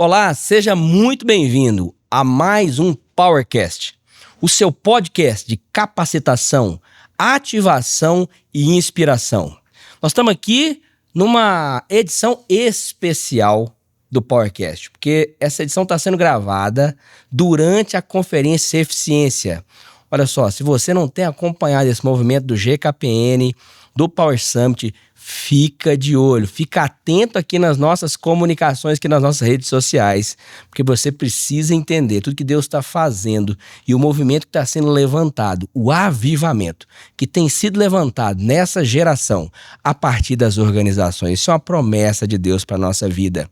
Olá, seja muito bem-vindo a mais um PowerCast, o seu podcast de capacitação, ativação e inspiração. Nós estamos aqui numa edição especial do PowerCast, porque essa edição está sendo gravada durante a Conferência Eficiência. Olha só, se você não tem acompanhado esse movimento do GKPN, do Power Summit, fica de olho, fica atento aqui nas nossas comunicações, aqui nas nossas redes sociais, porque você precisa entender tudo que Deus está fazendo e o movimento que está sendo levantado, o avivamento que tem sido levantado nessa geração a partir das organizações. Isso é uma promessa de Deus para a nossa vida.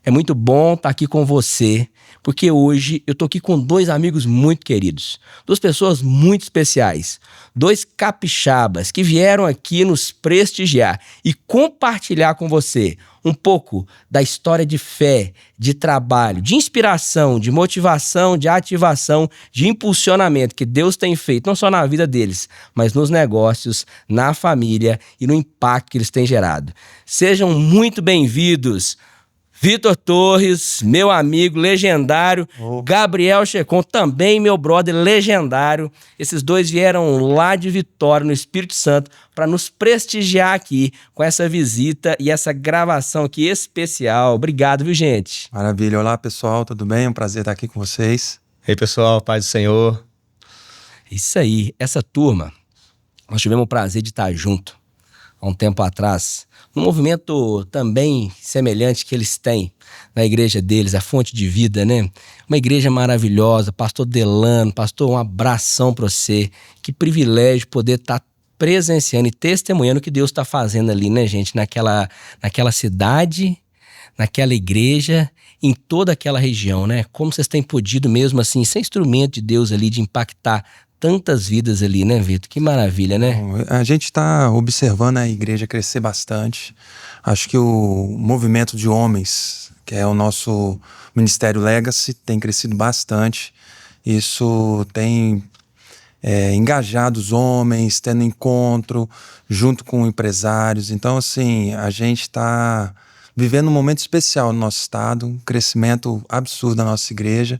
É muito bom estar aqui com você, porque hoje eu estou aqui com dois amigos muito queridos, duas pessoas muito especiais, dois capixabas que vieram aqui nos prestigiar e compartilhar com você um pouco da história de fé, de trabalho, de inspiração, de motivação, de ativação, de impulsionamento que Deus tem feito, não só na vida deles, mas nos negócios, na família e no impacto que eles têm gerado. Sejam muito bem-vindos. Vitor Torres, meu amigo legendário, Gabriel Checon, também meu brother legendário. Esses dois vieram lá de Vitória, no Espírito Santo, para nos prestigiar aqui com essa visita e essa gravação aqui especial. Obrigado, viu, gente? Maravilha. Olá, pessoal, tudo bem? É um prazer estar aqui com vocês. E aí, pessoal, paz do Senhor. Isso aí, essa turma, nós tivemos o prazer de estar junto há um tempo atrás, um movimento também semelhante que eles têm na igreja deles, a Fonte de Vida, né? Uma igreja maravilhosa, pastor Delano, pastor, um abração para você. Que privilégio poder estar presenciando e testemunhando o que Deus está fazendo ali, né, gente? Naquela cidade, naquela igreja, em toda aquela região, né? Como vocês têm podido mesmo assim, ser instrumento de Deus ali, de impactar tantas vidas ali, né, Vitor? Que maravilha, né? A gente está observando a igreja crescer bastante. Acho que o movimento de homens, que é o nosso Ministério Legacy, tem crescido bastante. Isso tem engajado os homens, tendo encontro junto com empresários. Então, assim, a gente está vivendo um momento especial no nosso estado, um crescimento absurdo da nossa igreja,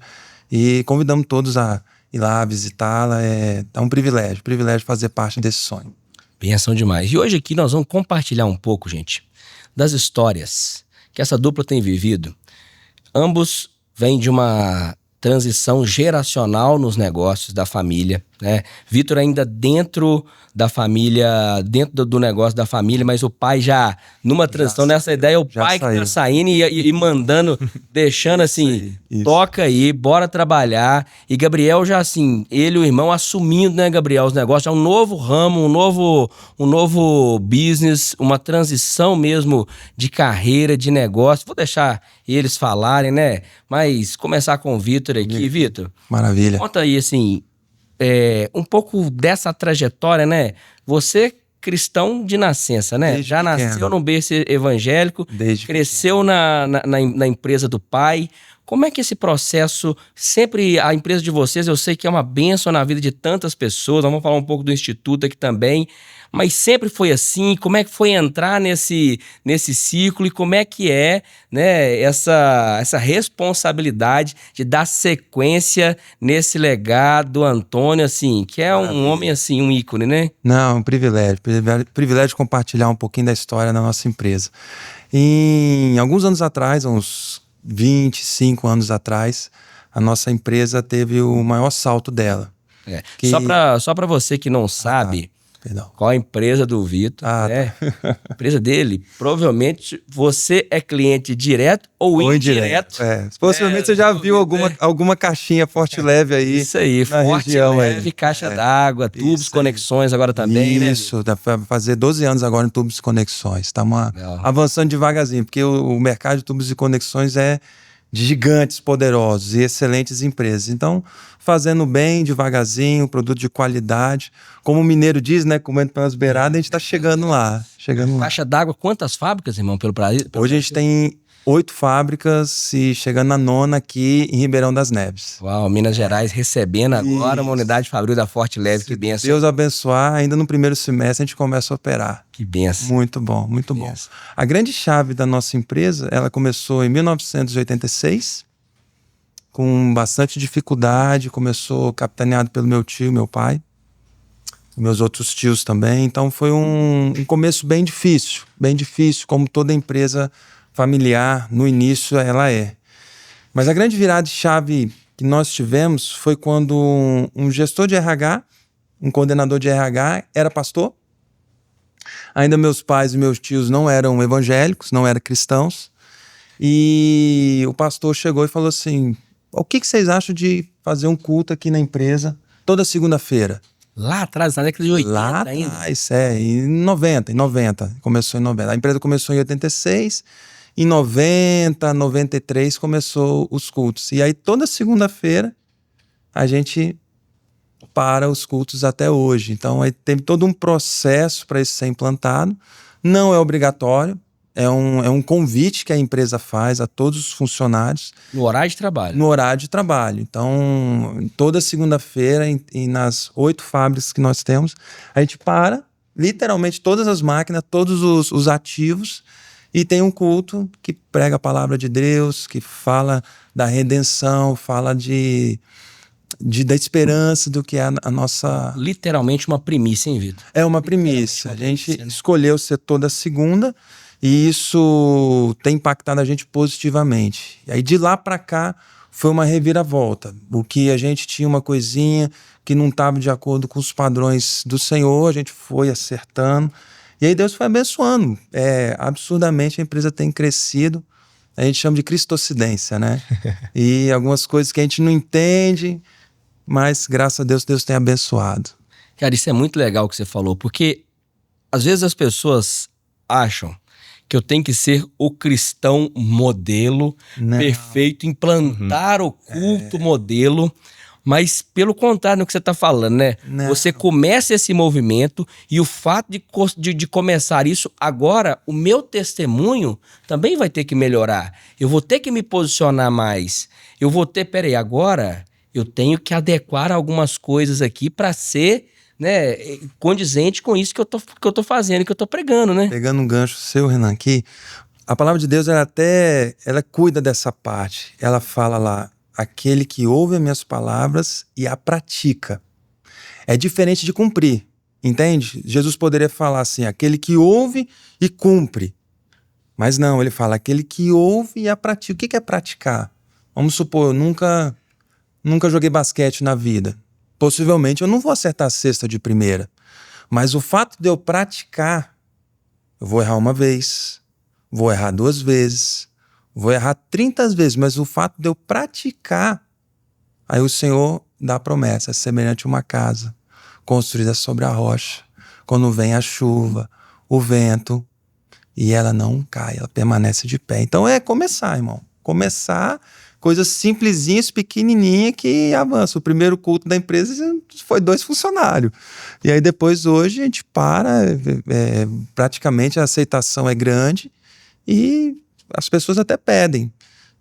e convidamos todos a ir lá visitá-la. É um privilégio fazer parte desse sonho. Benção demais. E hoje aqui nós vamos compartilhar um pouco, gente, das histórias que essa dupla tem vivido. Ambos vêm de uma transição geracional nos negócios da família, né? Vitor ainda dentro da família, dentro do negócio da família, mas o pai já numa transição nessa ideia, o pai saiu. Que tá saindo e mandando, deixando assim, isso. Toca aí, bora trabalhar. E Gabriel já assim, ele e o irmão assumindo, né, Gabriel, os negócios, é um novo ramo, um novo business, uma transição mesmo de carreira, de negócio. Vou deixar eles falarem, né, mas começar com o Vitor aqui. Vitor, maravilha. Conta aí assim, um pouco dessa trajetória, né? Você, cristão de nascença, né? Desde já pequeno. Nasceu num berço evangélico, cresceu na empresa do pai. Como é que esse processo, sempre a empresa de vocês, eu sei que é uma bênção na vida de tantas pessoas, vamos falar um pouco do Instituto aqui também, mas sempre foi assim? Como é que foi entrar nesse ciclo e como é que é, né, essa responsabilidade de dar sequência nesse legado do Antônio, assim, que é um homem, assim, um ícone, né? Não, um privilégio de compartilhar um pouquinho da história da nossa empresa. Em alguns anos atrás, uns 25 anos atrás, a nossa empresa teve o maior salto dela. Só para você que não sabe, Perdão. Qual a empresa do Vitor, né? A empresa dele, provavelmente você é cliente direto ou indireto. Possivelmente você já viu alguma caixinha Forte Leve aí. Isso aí, Forte Leve, caixa d'água, tubos, conexões agora também, Isso, né? Vai fazer 12 anos agora em tubos e conexões. Estamos avançando devagarzinho, porque o mercado de tubos e conexões é de gigantes poderosos e excelentes empresas. Então, fazendo bem, devagarzinho, produto de qualidade. Como o mineiro diz, né? Comendo pelas beiradas, a gente está chegando lá. Caixa d'água, quantas fábricas, irmão, pelo Brasil? Hoje a gente tem 8 fábricas e chegando na 9ª aqui em Ribeirão das Neves. Uau, Minas Gerais recebendo agora uma unidade fabril da Forte Leve, que benção. Deus abençoar, ainda no primeiro semestre a gente começa a operar. Que benção. Muito bom, muito bom. A grande chave da nossa empresa, ela começou em 1986, com bastante dificuldade, começou capitaneado pelo meu tio, meu pai, meus outros tios também, então foi um começo bem difícil, como toda empresa familiar, no início ela é. Mas a grande virada de chave que nós tivemos foi quando um gestor de RH, um coordenador de RH, era pastor. Ainda meus pais e meus tios não eram evangélicos, não eram cristãos. E o pastor chegou e falou assim: o que vocês acham de fazer um culto aqui na empresa toda segunda-feira? Lá atrás, na década de 80 lá ainda? Atrás, em 90. Começou em 90. A empresa começou em 86. Em 90, 93 começou os cultos. E aí toda segunda-feira a gente para os cultos até hoje. Então aí tem todo um processo para isso ser implantado. Não é obrigatório, é um convite que a empresa faz a todos os funcionários. No horário de trabalho? No horário de trabalho. Então toda segunda-feira e nas 8 fábricas que nós temos, a gente para literalmente todas as máquinas, todos os ativos, e tem um culto que prega a palavra de Deus, que fala da redenção, fala da esperança do que é a nossa... Literalmente uma primícia, hein, Vitor? É uma primícia. A gente escolheu ser toda segunda e isso tem impactado a gente positivamente. E aí de lá para cá foi uma reviravolta. O que a gente tinha uma coisinha que não estava de acordo com os padrões do Senhor, a gente foi acertando. E aí Deus foi abençoando. Absurdamente a empresa tem crescido. A gente chama de cristocidência, né? E algumas coisas que a gente não entende, mas graças a Deus, Deus tem abençoado. Cara, isso é muito legal o que você falou, porque às vezes as pessoas acham que eu tenho que ser o cristão modelo, perfeito, implantar o culto modelo. Mas pelo contrário do que você está falando, né? Não. Você começa esse movimento e o fato de começar isso, agora o meu testemunho também vai ter que melhorar. Eu vou ter que me posicionar mais. Eu vou ter, agora eu tenho que adequar algumas coisas aqui para ser, né, condizente com isso que eu tô fazendo, que eu tô pregando, né? Pegando um gancho seu, Renan, aqui, a palavra de Deus, ela cuida dessa parte. Ela fala lá: aquele que ouve as minhas palavras e a pratica. É diferente de cumprir, entende? Jesus poderia falar assim: aquele que ouve e cumpre. Mas não, ele fala: aquele que ouve e a pratica. O que é praticar? Vamos supor, eu nunca joguei basquete na vida. Possivelmente eu não vou acertar a cesta de primeira. Mas o fato de eu praticar, eu vou errar uma vez, vou errar 2 vezes, vou errar 30 vezes, mas o fato de eu praticar, aí o Senhor dá a promessa: é semelhante a uma casa construída sobre a rocha, quando vem a chuva, o vento, e ela não cai, ela permanece de pé. Então é começar, irmão. Começar, coisas simplesinhas, pequenininhas, que avança. O primeiro culto da empresa foi 2 funcionários. E aí depois, hoje, a gente praticamente a aceitação é grande e as pessoas até pedem.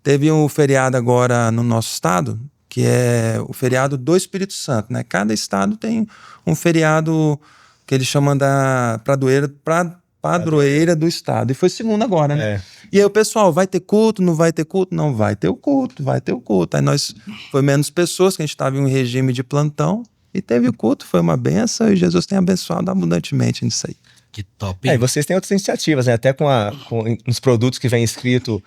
Teve um feriado agora no nosso estado, que é o feriado do Espírito Santo, né? Cada estado tem um feriado que eles chamam da padroeira do estado. E foi segunda agora, né? E aí o pessoal: vai ter culto, não vai ter culto? Não, vai ter o culto, vai ter o culto. Aí foi menos pessoas, que a gente estava em um regime de plantão, e teve o culto, foi uma benção, e Jesus tem abençoado abundantemente nisso aí. Que top, hein? E vocês têm outras iniciativas, né? Até com nos produtos que vem escrito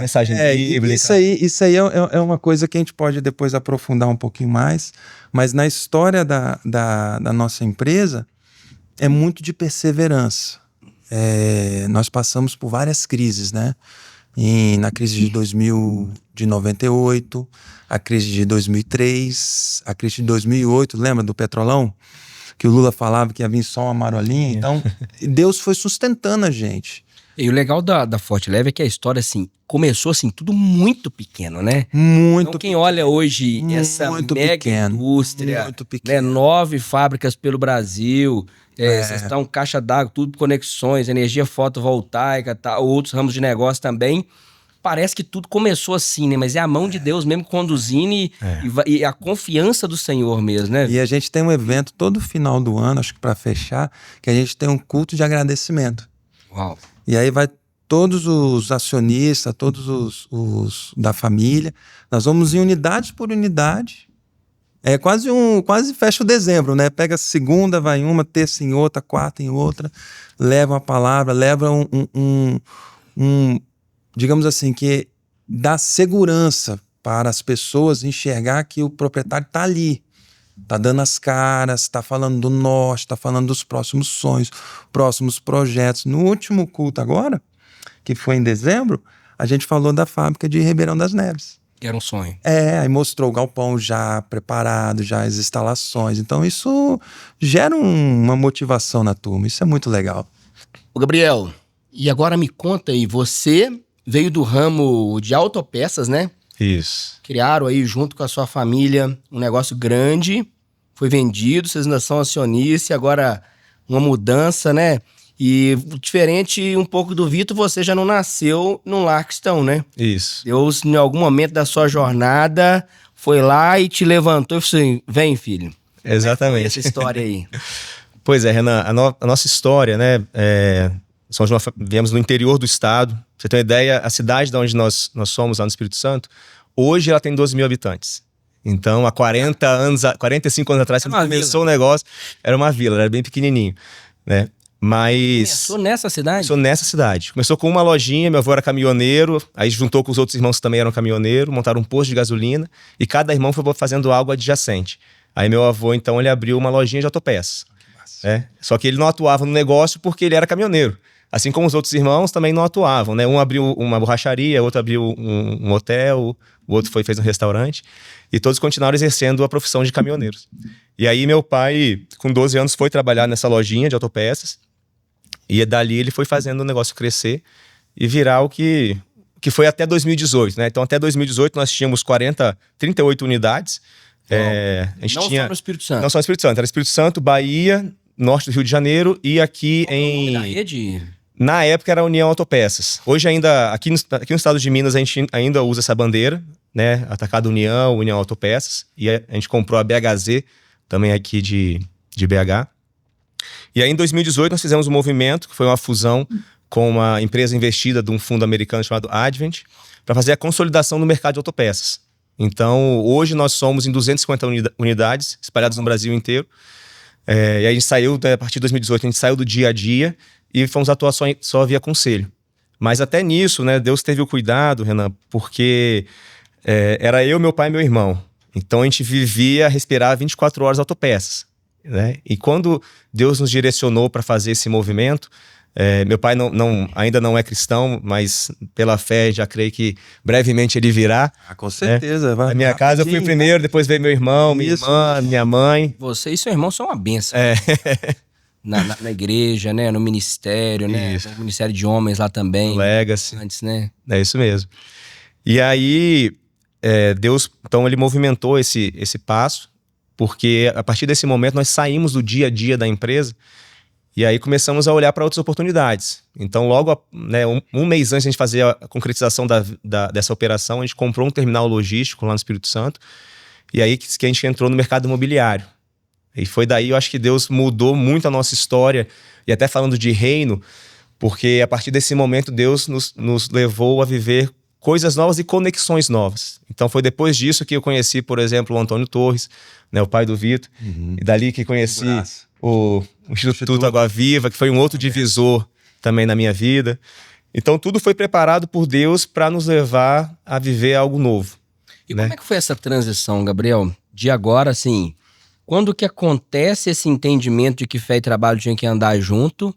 mensagem bíblica. Isso aí é uma coisa que a gente pode depois aprofundar um pouquinho mais, mas na história da nossa empresa é muito de perseverança. Nós passamos por várias crises, né? Na crise de 98, a crise de 2003, a crise de 2008, lembra do Petrolão? Que o Lula falava que ia vir só uma marolinha. Então, Deus foi sustentando a gente. E o legal da Forte Leve é que a história, assim, começou, assim, tudo muito pequeno, né? Muito Então, quem olha hoje essa mega indústria, né, 9 fábricas pelo Brasil, vocês estão caixa d'água, tudo conexões, energia fotovoltaica, tá, outros ramos de negócio também. parece que tudo começou assim, né? Mas é a mão de Deus mesmo conduzindo e a confiança do Senhor mesmo, né? E a gente tem um evento todo final do ano, acho que para fechar, que a gente tem um culto de agradecimento. Uau. E aí vai todos os acionistas, todos os da família. Nós vamos em unidade por unidade. É quase fecha o dezembro, né? Pega segunda, vai em uma, terça em outra, quarta em outra, leva uma palavra, leva digamos assim, que dá segurança para as pessoas enxergar que o proprietário está ali, está dando as caras, está falando do norte, está falando dos próximos sonhos, próximos projetos. No último culto agora, que foi em dezembro, a gente falou da fábrica de Ribeirão das Neves. Que era um sonho. Aí mostrou o galpão já preparado, já as instalações. Então isso gera uma motivação na turma. Isso é muito legal. Ô Gabriel, e agora me conta aí, você veio do ramo de autopeças, né? Isso. Criaram aí junto com a sua família um negócio grande, foi vendido, vocês ainda são acionistas, e agora uma mudança, né? E diferente um pouco do Vitor, você já não nasceu num lar cristão, né? Isso. Deus, em algum momento da sua jornada, foi lá e te levantou e falou assim, vem filho. Exatamente. Essa história aí. Pois é, Renan, a nossa história, né? Viemos no interior do estado. Pra você ter uma ideia, a cidade de onde nós somos, lá no Espírito Santo, hoje ela tem 12 mil habitantes. Então, há 45 anos atrás, quando começou o negócio, era uma vila, era bem pequenininho, né? Mas... Começou nessa cidade? Começou nessa cidade. Começou com uma lojinha, meu avô era caminhoneiro, aí juntou com os outros irmãos que também eram caminhoneiros, montaram um posto de gasolina e cada irmão foi fazendo algo adjacente. Aí meu avô, então, ele abriu uma lojinha de autopeças. Só que ele não atuava no negócio porque ele era caminhoneiro. Assim como os outros irmãos também não atuavam, né? Um abriu uma borracharia, outro abriu um hotel, o outro fez um restaurante. E todos continuaram exercendo a profissão de caminhoneiros. E aí meu pai, com 12 anos, foi trabalhar nessa lojinha de autopeças. E dali ele foi fazendo o negócio crescer e virar o que foi até 2018, né? Então até 2018 nós tínhamos 38 unidades. A gente não tinha... só no Espírito Santo. Não só no Espírito Santo. Era Espírito Santo, Bahia, norte do Rio de Janeiro e aqui em... Na rede? Na época era a União Autopeças. Hoje ainda, aqui no estado de Minas, a gente ainda usa essa bandeira, né? Atacado União, União Autopeças. E a gente comprou a BHZ, também aqui de BH. E aí, em 2018, nós fizemos um movimento, que foi uma fusão com uma empresa investida de um fundo americano chamado Advent, para fazer a consolidação no mercado de autopeças. Então, hoje nós somos em 250 unidades, espalhadas no Brasil inteiro. E aí a gente saiu, a partir de 2018, a gente saiu do dia a dia e fomos atuar só via conselho. Mas até nisso, né, Deus teve o cuidado, Renan, porque era eu, meu pai e meu irmão. Então, a gente vivia, respirava 24 horas autopeças. Né? E quando Deus nos direcionou para fazer esse movimento, meu pai ainda não é cristão, mas pela fé já creio que brevemente ele virá. Com certeza. Na minha casa eu fui primeiro, depois veio meu irmão, minha irmã, minha mãe. Você e seu irmão são uma bênção. Na igreja, né? No ministério, né? No ministério de homens lá também. Legacy. Antes, né? É isso mesmo. E aí, Deus, então ele movimentou esse passo, porque a partir desse momento nós saímos do dia a dia da empresa e aí começamos a olhar para outras oportunidades. Então logo, né, um mês antes de a gente fazer a concretização dessa operação, a gente comprou um terminal logístico lá no Espírito Santo e aí que a gente entrou no mercado imobiliário. E foi daí, eu acho que Deus mudou muito a nossa história, e até falando de reino, porque a partir desse momento Deus nos levou a viver coisas novas e conexões novas. Então foi depois disso que eu conheci, por exemplo, o Antônio Torres, né, o pai do Vitor, e dali que conheci o Instituto Água Viva, que foi um outro divisor também na minha vida. Então tudo foi preparado por Deus para nos levar a viver algo novo. E como é que foi essa transição, Gabriel? De agora, assim, quando que acontece esse entendimento de que fé e trabalho tinham que andar junto?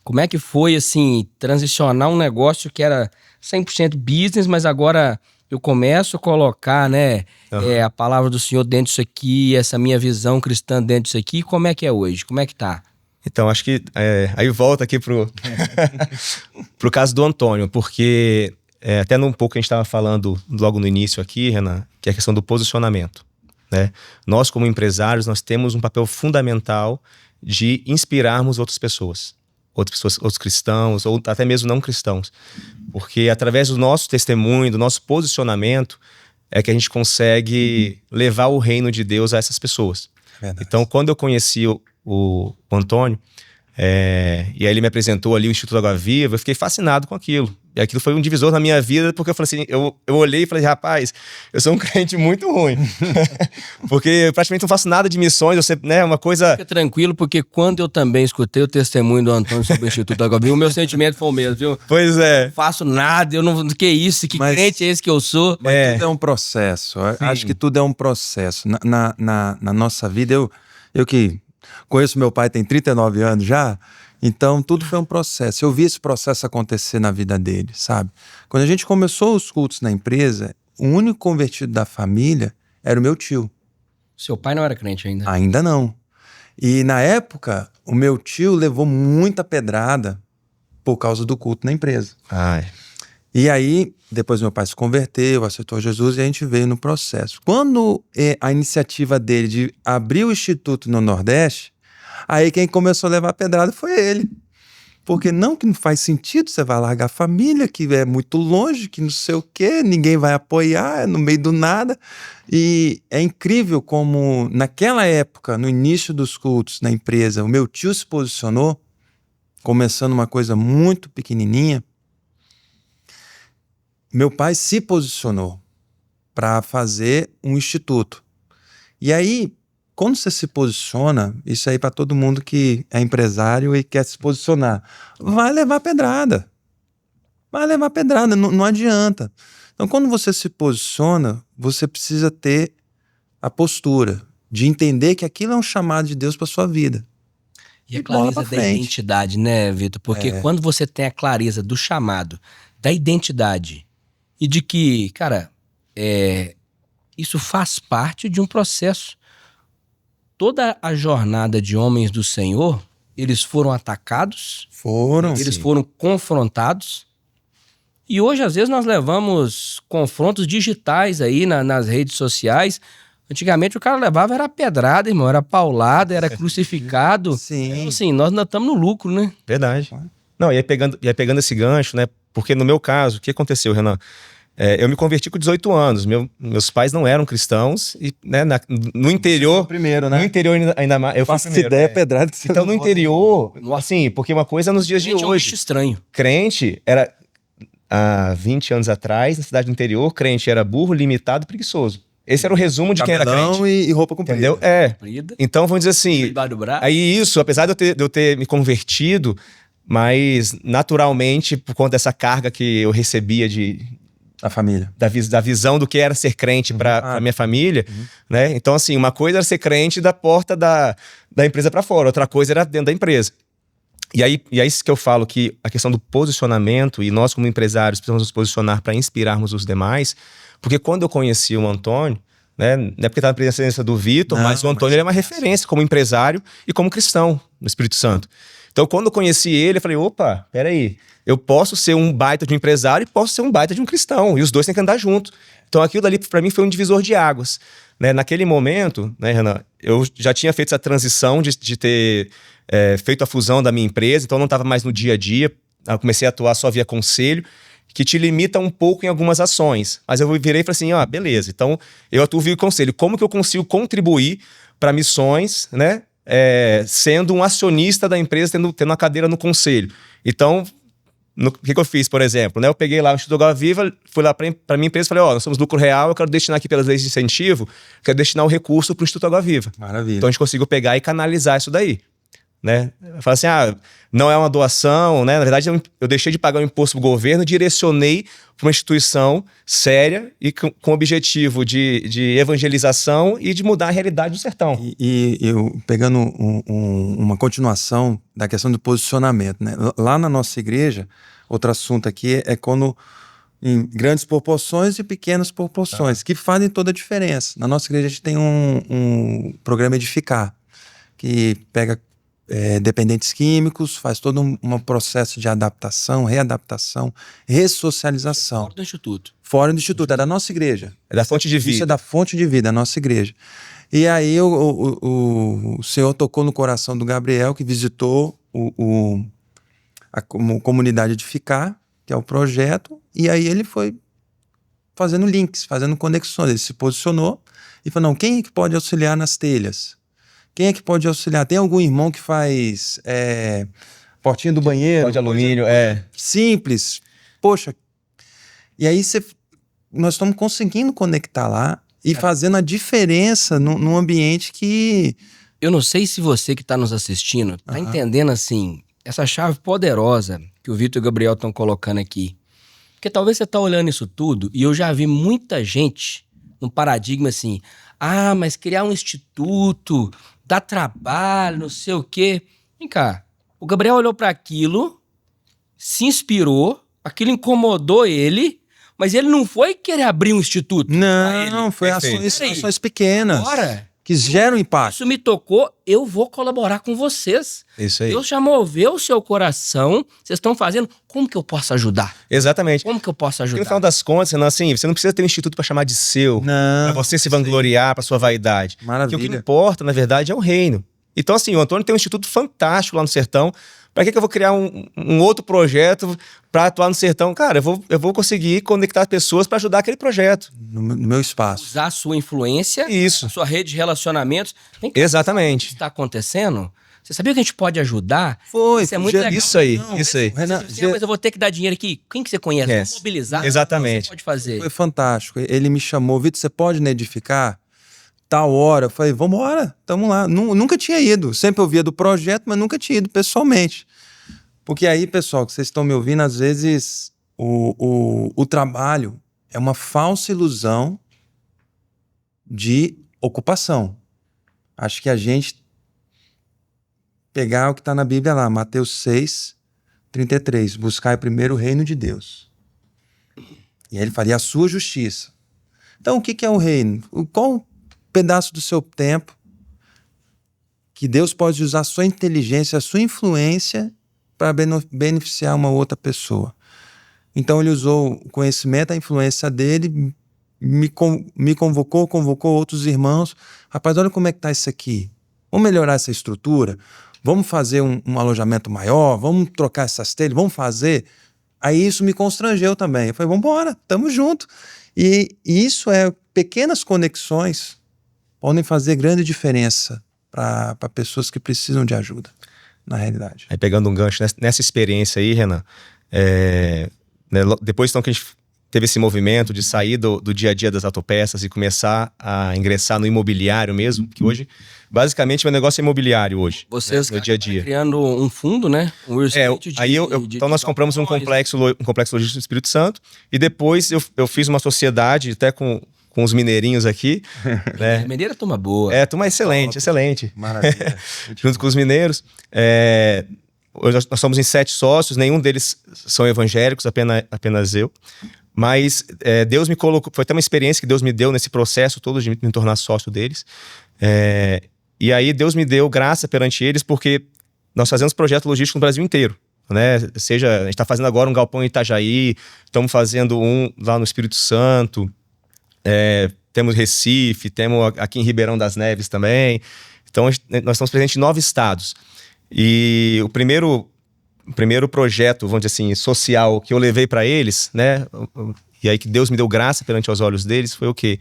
Como é que foi, assim, transicionar um negócio que era 100% business, mas agora eu começo a colocar, né, a palavra do Senhor dentro disso aqui, essa minha visão cristã dentro disso aqui. Como é que é hoje? Como é que tá? Então, acho que aí volta aqui pro caso do Antônio, porque até um pouco a gente estava falando logo no início aqui, Renan, que é a questão do posicionamento, né? Nós, como empresários, nós temos um papel fundamental de inspirarmos outras pessoas. outras pessoas, outros cristãos, ou até mesmo não cristãos. Porque através do nosso testemunho, do nosso posicionamento, é que a gente consegue levar o reino de Deus a essas pessoas. Verdade. Então, quando eu conheci o Antônio, e aí ele me apresentou ali o Instituto Água Viva, eu fiquei fascinado com aquilo. E aquilo foi um divisor na minha vida, porque eu falei assim, eu olhei e falei, rapaz, eu sou um crente muito ruim. Porque eu praticamente não faço nada de missões, uma coisa... Fica tranquilo, porque quando eu também escutei o testemunho do Antônio sobre o Instituto Água Viva, o meu sentimento foi o mesmo, viu? Pois é. Não faço nada, eu não... Que isso? Que Mas- crente é esse que eu sou? Mas tudo é um processo. Sim. Acho que tudo é um processo. Na nossa vida, eu que conheço meu pai, tem 39 anos já, então tudo foi um processo. Eu vi esse processo acontecer na vida dele, sabe? Quando a gente começou os cultos na empresa, o único convertido da família era o meu tio. Seu pai não era crente ainda. Ainda não. E na época, o meu tio levou muita pedrada por causa do culto na empresa. Ai, E aí, depois meu pai se converteu, aceitou Jesus e a gente veio no processo. Quando a iniciativa dele de abrir o instituto no Nordeste, aí quem começou a levar pedrada foi ele. Porque que não faz sentido, você vai largar a família, que é muito longe, que não sei o quê, ninguém vai apoiar, é no meio do nada. E é incrível como, naquela época, no início dos cultos na empresa, o meu tio se posicionou, começando uma coisa muito pequenininha. Meu pai se posicionou para fazer um instituto. E aí, quando você se posiciona, isso aí para todo mundo que é empresário e quer se posicionar, vai levar pedrada. Vai levar pedrada, não adianta. Então, quando você se posiciona, você precisa ter a postura de entender que aquilo é um chamado de Deus para sua vida. E a E bola clareza pra da frente. identidade, né, Vitor? Porque quando você tem a clareza do chamado, da identidade e de que, cara, isso faz parte de um processo. Toda a jornada de homens do Senhor, eles foram atacados, eles foram confrontados. E hoje, às vezes, nós levamos confrontos digitais aí nas redes sociais. Antigamente, o cara levava era pedrada, irmão, era paulada, era crucificado. Sim. Então, assim, nós ainda estamos no lucro, né? verdade. Não, e aí pegando esse gancho, né? Porque no meu caso, o que aconteceu, Renan? Eu me converti com 18 anos. Meus pais não eram cristãos. E, né, no interior... Primeiro, No interior ainda mais... Eu fui Faço primeiro, ideia, pedrada. Que você Então, no levou. interior, assim, porque uma coisa nos dias de Gente, é um bicho hoje. estranho. Crente era, há 20 anos atrás, na cidade do interior, crente era burro, limitado e preguiçoso. Esse era o resumo de quem era Cabelão crente. e roupa comprida. Entendeu? Comprida, Então, vamos dizer assim... debaixo do braço. Aí isso, apesar de eu ter me convertido, mas naturalmente, por conta dessa carga que eu recebia A família. da visão do que era ser crente para minha família, né? Então, assim, uma coisa era ser crente da porta da empresa para fora, outra coisa era dentro da empresa. E aí isso que eu falo, que a questão do posicionamento, e nós como empresários precisamos nos posicionar para inspirarmos os demais, porque quando eu conheci o Antônio, né, não é porque estava na presença do Vitor, Não, mas o Antônio ele é uma referência como empresário e como cristão no Espírito Santo. Então, quando eu conheci ele, eu falei, opa, peraí, eu posso ser um baita de um empresário e posso ser um baita de um cristão, e os dois têm que andar junto. Então, aquilo dali, para mim, foi um divisor de águas. Né? Naquele momento, né, Renan, eu já tinha feito essa transição de ter feito a fusão da minha empresa, então eu não estava mais no dia a dia, eu comecei a atuar só via conselho, que te limita um pouco em algumas ações. Mas eu virei e falei assim, beleza, então eu atuo via conselho. Como que eu consigo contribuir para missões, né? Sendo um acionista da empresa, tendo uma cadeira no conselho. Então, o que eu fiz, por exemplo? Né? Eu peguei lá o Instituto Água Viva, fui lá para minha empresa e falei, nós somos lucro real, eu quero destinar aqui pelas leis de incentivo, quero destinar o recurso para o Instituto Água Viva. Maravilha. Então a gente conseguiu pegar e canalizar isso daí. Né? Fala assim, não é uma doação, né? Na verdade, eu deixei de pagar o imposto pro governo, direcionei para uma instituição séria e com o objetivo de evangelização e de mudar a realidade do sertão. E eu pegando uma continuação da questão do posicionamento, né? Lá na nossa igreja, outro assunto aqui é quando em grandes proporções e pequenas proporções, que fazem toda a diferença. Na nossa igreja a gente tem um programa Edificar, que pega dependentes químicos, faz todo um processo de adaptação, readaptação, ressocialização. Fora do instituto. Fora do instituto, é da nossa igreja. É da fonte de vida. Isso é da fonte de vida, da nossa igreja. E aí o Senhor tocou no coração do Gabriel, que visitou o como comunidade edificar, que é o projeto, e aí ele foi fazendo links, fazendo conexões. Ele se posicionou e falou, não, quem é que pode auxiliar nas telhas? Quem é que pode auxiliar? Tem algum irmão que faz portinha do banheiro? Pó de alumínio, Simples. Poxa. E aí nós estamos conseguindo conectar lá e fazendo a diferença num ambiente que... Eu não sei se você que está nos assistindo está entendendo, assim, essa chave poderosa que o Vitor e o Gabriel estão colocando aqui. Porque talvez você está olhando isso tudo e eu já vi muita gente num paradigma assim, mas criar um instituto, dá trabalho, não sei o quê. Vem cá, o Gabriel olhou para aquilo, se inspirou, aquilo incomodou ele, mas ele não foi querer abrir um instituto. Não, foi ações pequenas. Agora, que geram impacto. Isso me tocou, eu vou colaborar com vocês. Isso aí. Deus já moveu o seu coração, vocês estão fazendo, como que eu posso ajudar? Exatamente. Como que eu posso ajudar? E no final das contas, assim, você não precisa ter um instituto para chamar de seu, para você se vangloriar, para sua vaidade. Maravilha. Porque o que importa, na verdade, é o reino. Então, assim, o Antônio tem um instituto fantástico lá no Sertão. Para que eu vou criar um outro projeto para atuar no Sertão? Cara, eu vou conseguir conectar pessoas para ajudar aquele projeto. No meu espaço. Usar a sua influência, Isso. a sua rede de relacionamentos. Vem cá, Exatamente. O que está acontecendo? Você sabia que a gente pode ajudar? Foi. Isso é muito legal. Isso aí, Não, isso aí. Renan, mas eu vou ter que dar dinheiro aqui. Quem que você conhece? Yes. Vamos mobilizar. Exatamente. Você pode fazer. Foi fantástico. Ele me chamou, Vitor, você pode me edificar? Tal hora. Eu falei, vambora, tamo lá. Nunca tinha ido. Sempre ouvia do projeto, mas nunca tinha ido pessoalmente. Porque aí, pessoal, que vocês estão me ouvindo, às vezes o trabalho é uma falsa ilusão de ocupação. Acho que a gente pegar o que está na Bíblia lá, Mateus 6:33, buscar primeiro o reino de Deus. E aí ele faria a sua justiça. Então, o que é o reino? Qual pedaço do seu tempo que Deus pode usar a sua inteligência, a sua influência para beneficiar uma outra pessoa? Então ele usou o conhecimento, a influência dele, me convocou outros irmãos. Rapaz, olha como é que tá isso aqui. Vamos melhorar essa estrutura? Vamos fazer um alojamento maior? Vamos trocar essas telhas? Vamos fazer? Aí isso me constrangeu também. Eu falei, vamos embora, tamo junto. E isso pequenas conexões podem fazer grande diferença para pessoas que precisam de ajuda, na realidade. Aí pegando um gancho nessa experiência aí, Renan, né, depois então que a gente teve esse movimento de sair do dia a dia das autopeças e começar a ingressar no imobiliário mesmo, que hoje, basicamente, meu negócio é imobiliário hoje. Vocês, né, no dia a dia. Criando um fundo, né? Um real estate Então nós compramos um complexo logístico do Espírito Santo e depois eu fiz uma sociedade até com os mineirinhos aqui. Né? Mineira turma boa. Turma excelente. Maravilha. Junto com os mineiros. Hoje nós somos em 7 sócios, nenhum deles são evangélicos, apenas eu. Mas Deus me colocou, foi até uma experiência que Deus me deu nesse processo todo de me tornar sócio deles. E aí Deus me deu graça perante eles, porque nós fazemos projeto logístico no Brasil inteiro. Né? Seja, a gente está fazendo agora um galpão em Itajaí, estamos fazendo um lá no Espírito Santo, temos Recife, temos aqui em Ribeirão das Neves também. Então nós estamos presentes em 9 estados. E o primeiro projeto, vamos dizer assim, social que eu levei para eles, né? E aí que Deus me deu graça perante os olhos deles, foi o quê?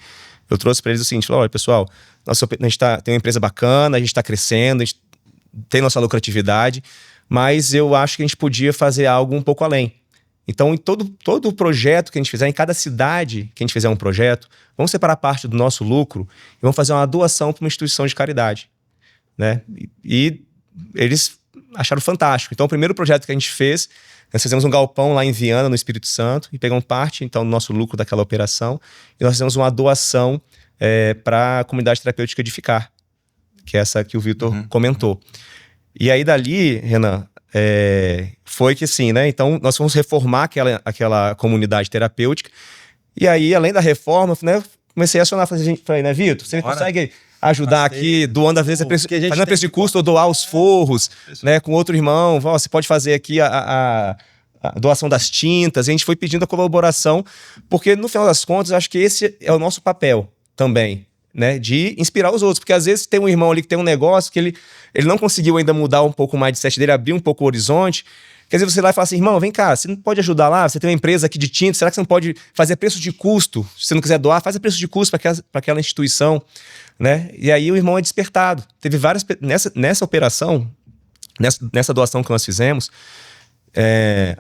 Eu trouxe para eles o seguinte, olha pessoal, a gente tem uma empresa bacana, a gente está crescendo, a gente tem nossa lucratividade, mas eu acho que a gente podia fazer algo um pouco além. Então, em todo projeto que a gente fizer, em cada cidade que a gente fizer um projeto, vamos separar parte do nosso lucro e vamos fazer uma doação para uma instituição de caridade, né? E eles acharam fantástico. Então, o primeiro projeto que a gente fez, nós fizemos um galpão lá em Viana, no Espírito Santo, e pegamos parte, então, do nosso lucro daquela operação, e nós fizemos uma doação para a comunidade terapêutica Edificar, que é essa que o Vitor comentou. E aí, dali, Renan, foi que assim, né? Então, nós fomos reformar aquela comunidade terapêutica, e aí, além da reforma, né, comecei a acionar, falei, né, Vitor, você consegue ajudar aqui, doando às vezes fazendo a preço de custo ou doar os forros, né, com outro irmão, você pode fazer aqui a doação das tintas. E a gente foi pedindo a colaboração, porque no final das contas, acho que esse é o nosso papel também, né, de inspirar os outros, porque às vezes tem um irmão ali que tem um negócio que ele não conseguiu ainda mudar um pouco o mindset dele, abrir um pouco o horizonte, Quer dizer, você lá e fala assim, irmão, vem cá, você não pode ajudar lá? Você tem uma empresa aqui de tinta, será que você não pode fazer preço de custo? Se você não quiser doar, faz a preço de custo para aquela instituição, né? E aí o irmão é despertado. Teve várias... Nessa operação, nessa doação que nós fizemos,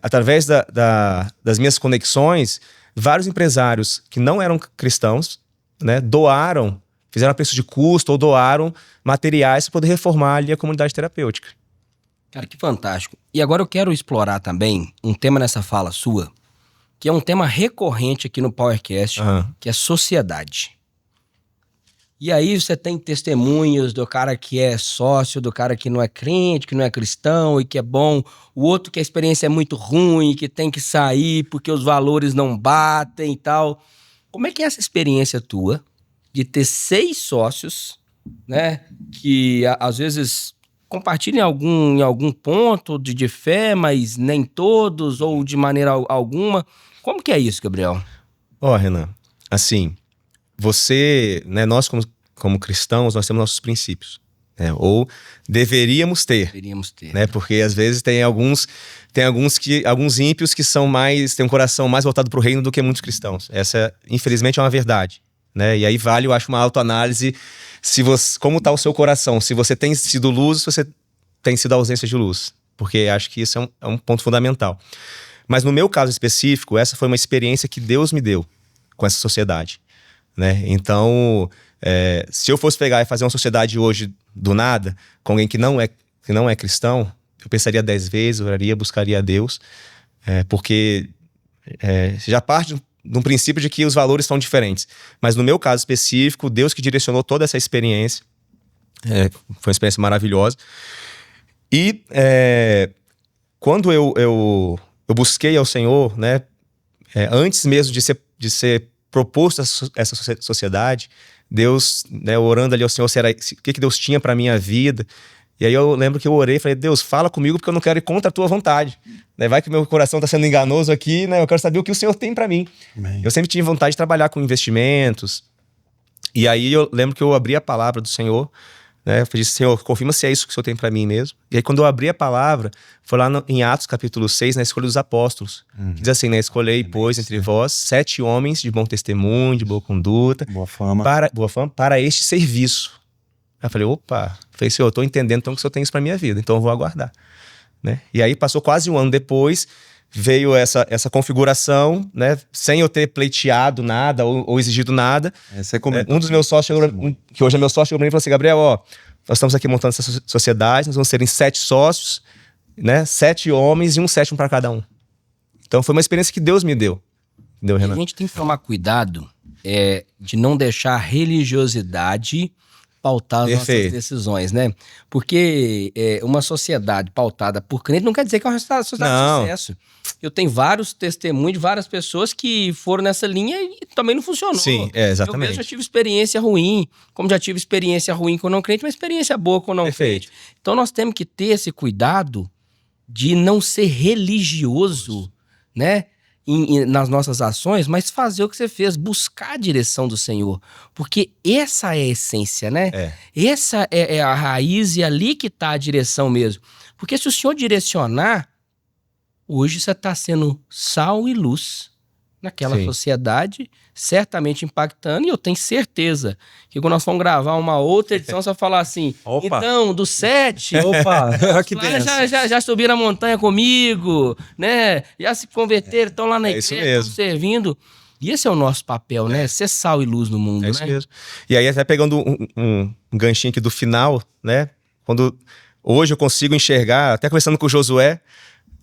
através das minhas conexões, vários empresários que não eram cristãos, né, doaram, fizeram a preço de custo ou doaram materiais para poder reformar ali a comunidade terapêutica. Cara, que fantástico. E agora eu quero explorar também um tema nessa fala sua, que é um tema recorrente aqui no PowerCast, que é sociedade. E aí você tem testemunhos do cara que é sócio, do cara que não é crente, que não é cristão e que é bom, o outro que a experiência é muito ruim, que tem que sair porque os valores não batem e tal. Como é que é essa experiência tua de ter 6 sócios, né, que às vezes compartilham em algum ponto de fé, mas nem todos ou de maneira alguma? Como que é isso, Gabriel? Renan, assim, você, né, nós como cristãos, nós temos nossos princípios, né, ou deveríamos ter. Né, porque às vezes tem alguns ímpios que têm um coração mais voltado para o reino do que muitos cristãos. Essa, infelizmente, é uma verdade, né? E aí vale, eu acho, uma autoanálise, como está o seu coração, se você tem sido luz, se você tem sido ausência de luz, porque acho que isso é um ponto fundamental. Mas no meu caso específico, essa foi uma experiência que Deus me deu com essa sociedade, né? Então, se eu fosse pegar e fazer uma sociedade hoje do nada, com alguém que não é cristão, eu pensaria 10 vezes, oraria, buscaria a Deus, porque já parte de um princípio de que os valores são diferentes. Mas no meu caso específico, Deus que direcionou toda essa experiência, foi uma experiência maravilhosa. E quando eu busquei ao Senhor, né, antes mesmo de ser proposto essa sociedade, Deus, né, orando ali ao Senhor, o que Deus tinha para minha vida. E aí eu lembro que eu orei e falei, Deus, fala comigo porque eu não quero ir contra a tua vontade, né? Vai que meu coração está sendo enganoso aqui, né? Eu quero saber o que o Senhor tem para mim. Amém. Eu sempre tive vontade de trabalhar com investimentos. E aí eu lembro que eu abri a palavra do Senhor, né? Eu disse, Senhor, confirma se é isso que o Senhor tem para mim mesmo. E aí quando eu abri a palavra, foi lá em Atos capítulo 6, na escolha dos apóstolos. Diz assim, né? Escolhei, pois, entre vós 7 homens de bom testemunho, de boa conduta, boa fama, para este serviço. Aí eu falei, opa, falei, Senhor, eu tô entendendo então que o Senhor tem isso pra minha vida, então eu vou aguardar, né? E aí passou quase um ano depois, veio essa configuração, né? Sem eu ter pleiteado nada ou exigido nada. Um dos meus sócios, que hoje é meu sócio, chegou pra mim e falou assim, Gabriel, nós estamos aqui montando essa sociedade, nós vamos ser em 7 sócios, né? 7 homens e um 7º para cada um. Então foi uma experiência que Deus me deu. Entendeu, Renan? A gente tem que tomar cuidado de não deixar a religiosidade pautar as nossas decisões, né? Porque uma sociedade pautada por crente não quer dizer que é uma sociedade de sucesso. Eu tenho vários testemunhos de várias pessoas que foram nessa linha e também não funcionou. Sim, exatamente. Eu mesmo já tive experiência ruim, como já tive experiência ruim com não crente, mas experiência boa com não crente. Então nós temos que ter esse cuidado de não ser religioso, né? Nas nossas ações, mas fazer o que você fez, buscar a direção do Senhor, porque essa é a essência, né? Essa é a raiz e ali que está a direção mesmo, porque se o Senhor direcionar, hoje você está sendo sal e luz naquela sociedade, certamente impactando, e eu tenho certeza que quando nós vamos gravar uma outra edição, você vai falar assim, então, dos 7, que já subiram a montanha comigo, né? Já se converteram, estão lá na igreja, estão servindo. E esse é o nosso papel, né? Ser sal e luz no mundo, né? Isso mesmo. E aí, até pegando um ganchinho aqui do final, né? Hoje eu consigo enxergar, até conversando com o Josué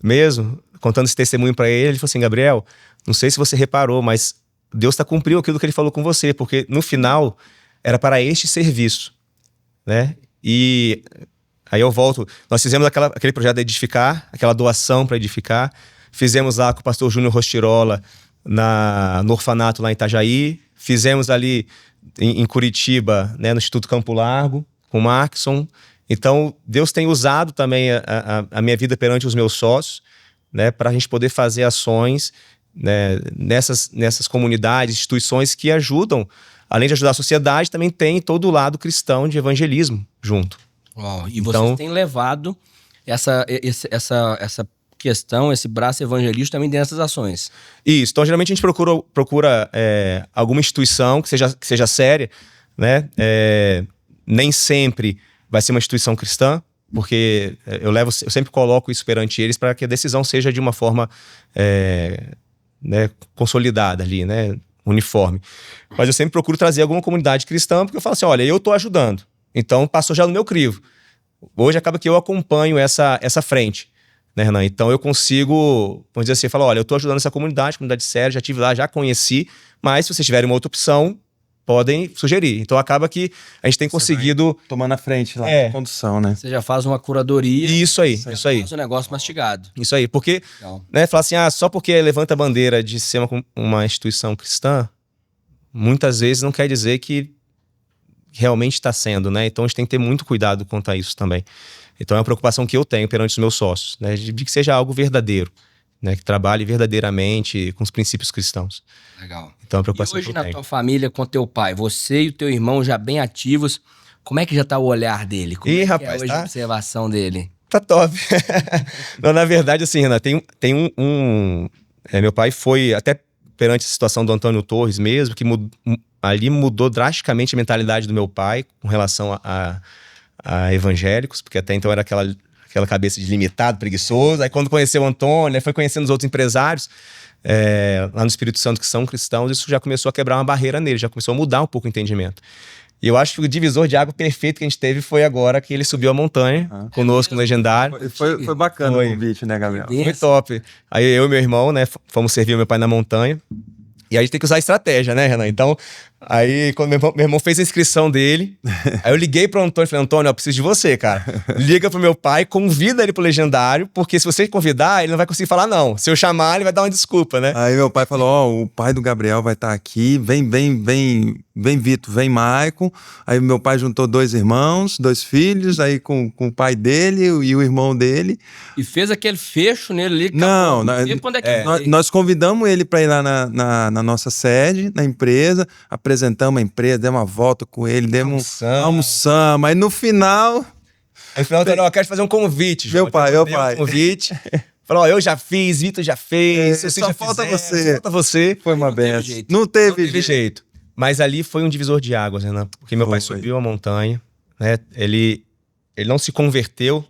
mesmo, contando esse testemunho para ele falou assim, Gabriel, não sei se você reparou, mas Deus cumpriu aquilo que ele falou com você, porque no final era para este serviço, né? E aí eu volto, nós fizemos aquele projeto de edificar, aquela doação para edificar, fizemos lá com o pastor Júnior Rostirola no orfanato lá em Itajaí, fizemos ali em Curitiba, né, no Instituto Campo Largo, com o Markson. Então Deus tem usado também a minha vida perante os meus sócios, né, para a gente poder fazer ações, né, nessas comunidades, instituições que ajudam, além de ajudar a sociedade, também tem todo o lado cristão de evangelismo junto. E vocês têm levado essa questão, esse braço evangelístico também dentro dessas ações. Isso. Então, geralmente a gente procura alguma instituição que seja séria, né? Nem sempre vai ser uma instituição cristã, porque eu sempre coloco isso perante eles para que a decisão seja de uma forma né, consolidada ali, né? Uniforme. Mas eu sempre procuro trazer alguma comunidade cristã, porque eu falo assim, olha, eu estou ajudando. Então, passou já no meu crivo. Hoje acaba que eu acompanho essa frente, né, Renan? Então eu consigo, vamos dizer assim, falar, olha, eu estou ajudando essa comunidade séria, já estive lá, já conheci, mas se vocês tiverem uma outra opção, podem sugerir. Então acaba que a gente tem conseguido... Tomando a frente lá, condução, né? Você já faz uma curadoria. Isso aí. Faz um negócio mastigado. Isso aí, porque, né, falar assim, só porque levanta a bandeira de ser uma instituição cristã, muitas vezes não quer dizer que realmente está sendo, né? Então a gente tem que ter muito cuidado quanto a isso também. Então é uma preocupação que eu tenho perante os meus sócios, né? De que seja algo verdadeiro, né? Que trabalhe verdadeiramente com os princípios cristãos. Legal. Então é uma preocupação e hoje que eu na tenho. tua família, com teu pai, você e o teu irmão já bem ativos, como é que já tá o olhar dele? Como rapaz, hoje a observação dele? Tá top. Não, na verdade, assim, Renan, tem meu pai foi, até perante a situação do Antônio Torres mesmo, que ali mudou drasticamente a mentalidade do meu pai com relação a evangélicos, porque até então era aquela cabeça de limitado, preguiçoso. Aí quando conheceu o Antônio, aí foi conhecendo os outros empresários lá no Espírito Santo que são cristãos, isso já começou a quebrar uma barreira nele, já começou a mudar um pouco o entendimento. E eu acho que o divisor de água perfeito que a gente teve foi agora que ele subiu a montanha conosco no Legendário. Foi bacana o convite, né, Gabriel? Foi top. Aí eu e meu irmão, né, fomos servir o meu pai na montanha. E aí a gente tem que usar estratégia, né, Renan? Então, aí quando meu irmão fez a inscrição dele, aí eu liguei pro Antônio e falei, Antônio, eu preciso de você, cara. Liga pro meu pai, convida ele pro Legendário, porque se você convidar, ele não vai conseguir falar não. Se eu chamar, ele vai dar uma desculpa, né? Aí meu pai falou, o pai do Gabriel vai estar aqui, vem Vitor, vem Maicon. Aí meu pai juntou 2 irmãos, 2 filhos, aí com o pai dele e o irmão dele. E fez aquele fecho nele ali. Não, quando é que nós convidamos ele para ir lá na nossa sede, na empresa, apresentamos a empresa, demos uma volta com ele, almoçamos. Aí no final... Aí no final, eu quero fazer um convite. Meu pai. Um convite. Falou, eu já fiz, Vitor já fez, só falta você. Só falta você. Foi uma benção. Não teve jeito. Mas ali foi um divisor de águas, né? Porque meu pai subiu a montanha, né? Ele não se converteu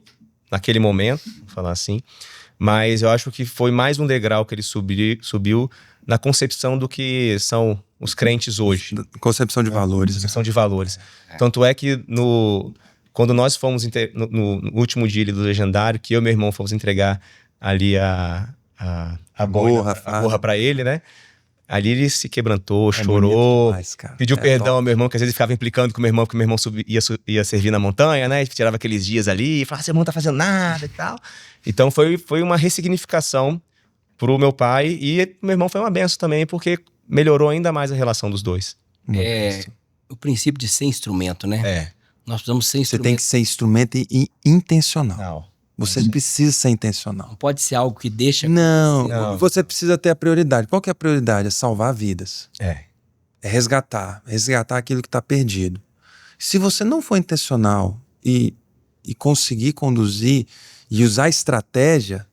naquele momento, vou falar assim, mas eu acho que foi mais um degrau que ele subiu na concepção do que são os crentes hoje. Concepção de valores. Concepção de valores. Tanto é que quando nós fomos no último dia do Legendário, que eu e meu irmão fomos entregar ali a borra para ele, né? Ali ele se quebrantou, chorou, demais, pediu perdão ao meu irmão, que às vezes ficava implicando com o meu irmão, porque o meu irmão ia servir na montanha, né? Tirava aqueles dias ali e falava, seu irmão não tá fazendo nada e tal. Então foi uma ressignificação pro meu pai, e meu irmão foi uma benção também, porque melhorou ainda mais a relação dos dois. O princípio de ser instrumento, né? Nós precisamos ser instrumento. Você tem que ser instrumento e intencional. Não. Você precisa ser intencional. Não pode ser algo que deixa... Não, você precisa ter a prioridade. Qual que é a prioridade? É salvar vidas. É resgatar aquilo que está perdido. Se você não for intencional e conseguir conduzir e usar estratégia...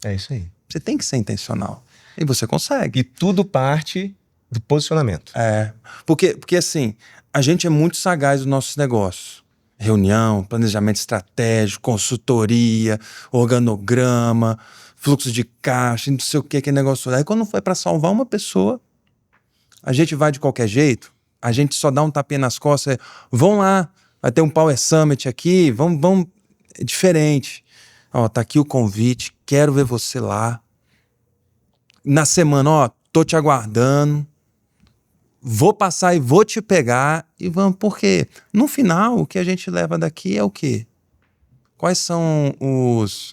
É isso aí. Você tem que ser intencional. E você consegue. E tudo parte do posicionamento. Porque assim, a gente é muito sagaz dos nossos negócios. Reunião, planejamento estratégico, consultoria, organograma, fluxo de caixa, não sei o que, aquele negócio. Aí quando foi para salvar uma pessoa, a gente vai de qualquer jeito, a gente só dá um tapinha nas costas, vão lá, vai ter um Power Summit aqui, vamos, é diferente. Ó, tá aqui o convite, quero ver você lá. Na semana, ó, tô te aguardando. Vou passar e vou te pegar e vamos, porque no final o que a gente leva daqui é o quê? Quais são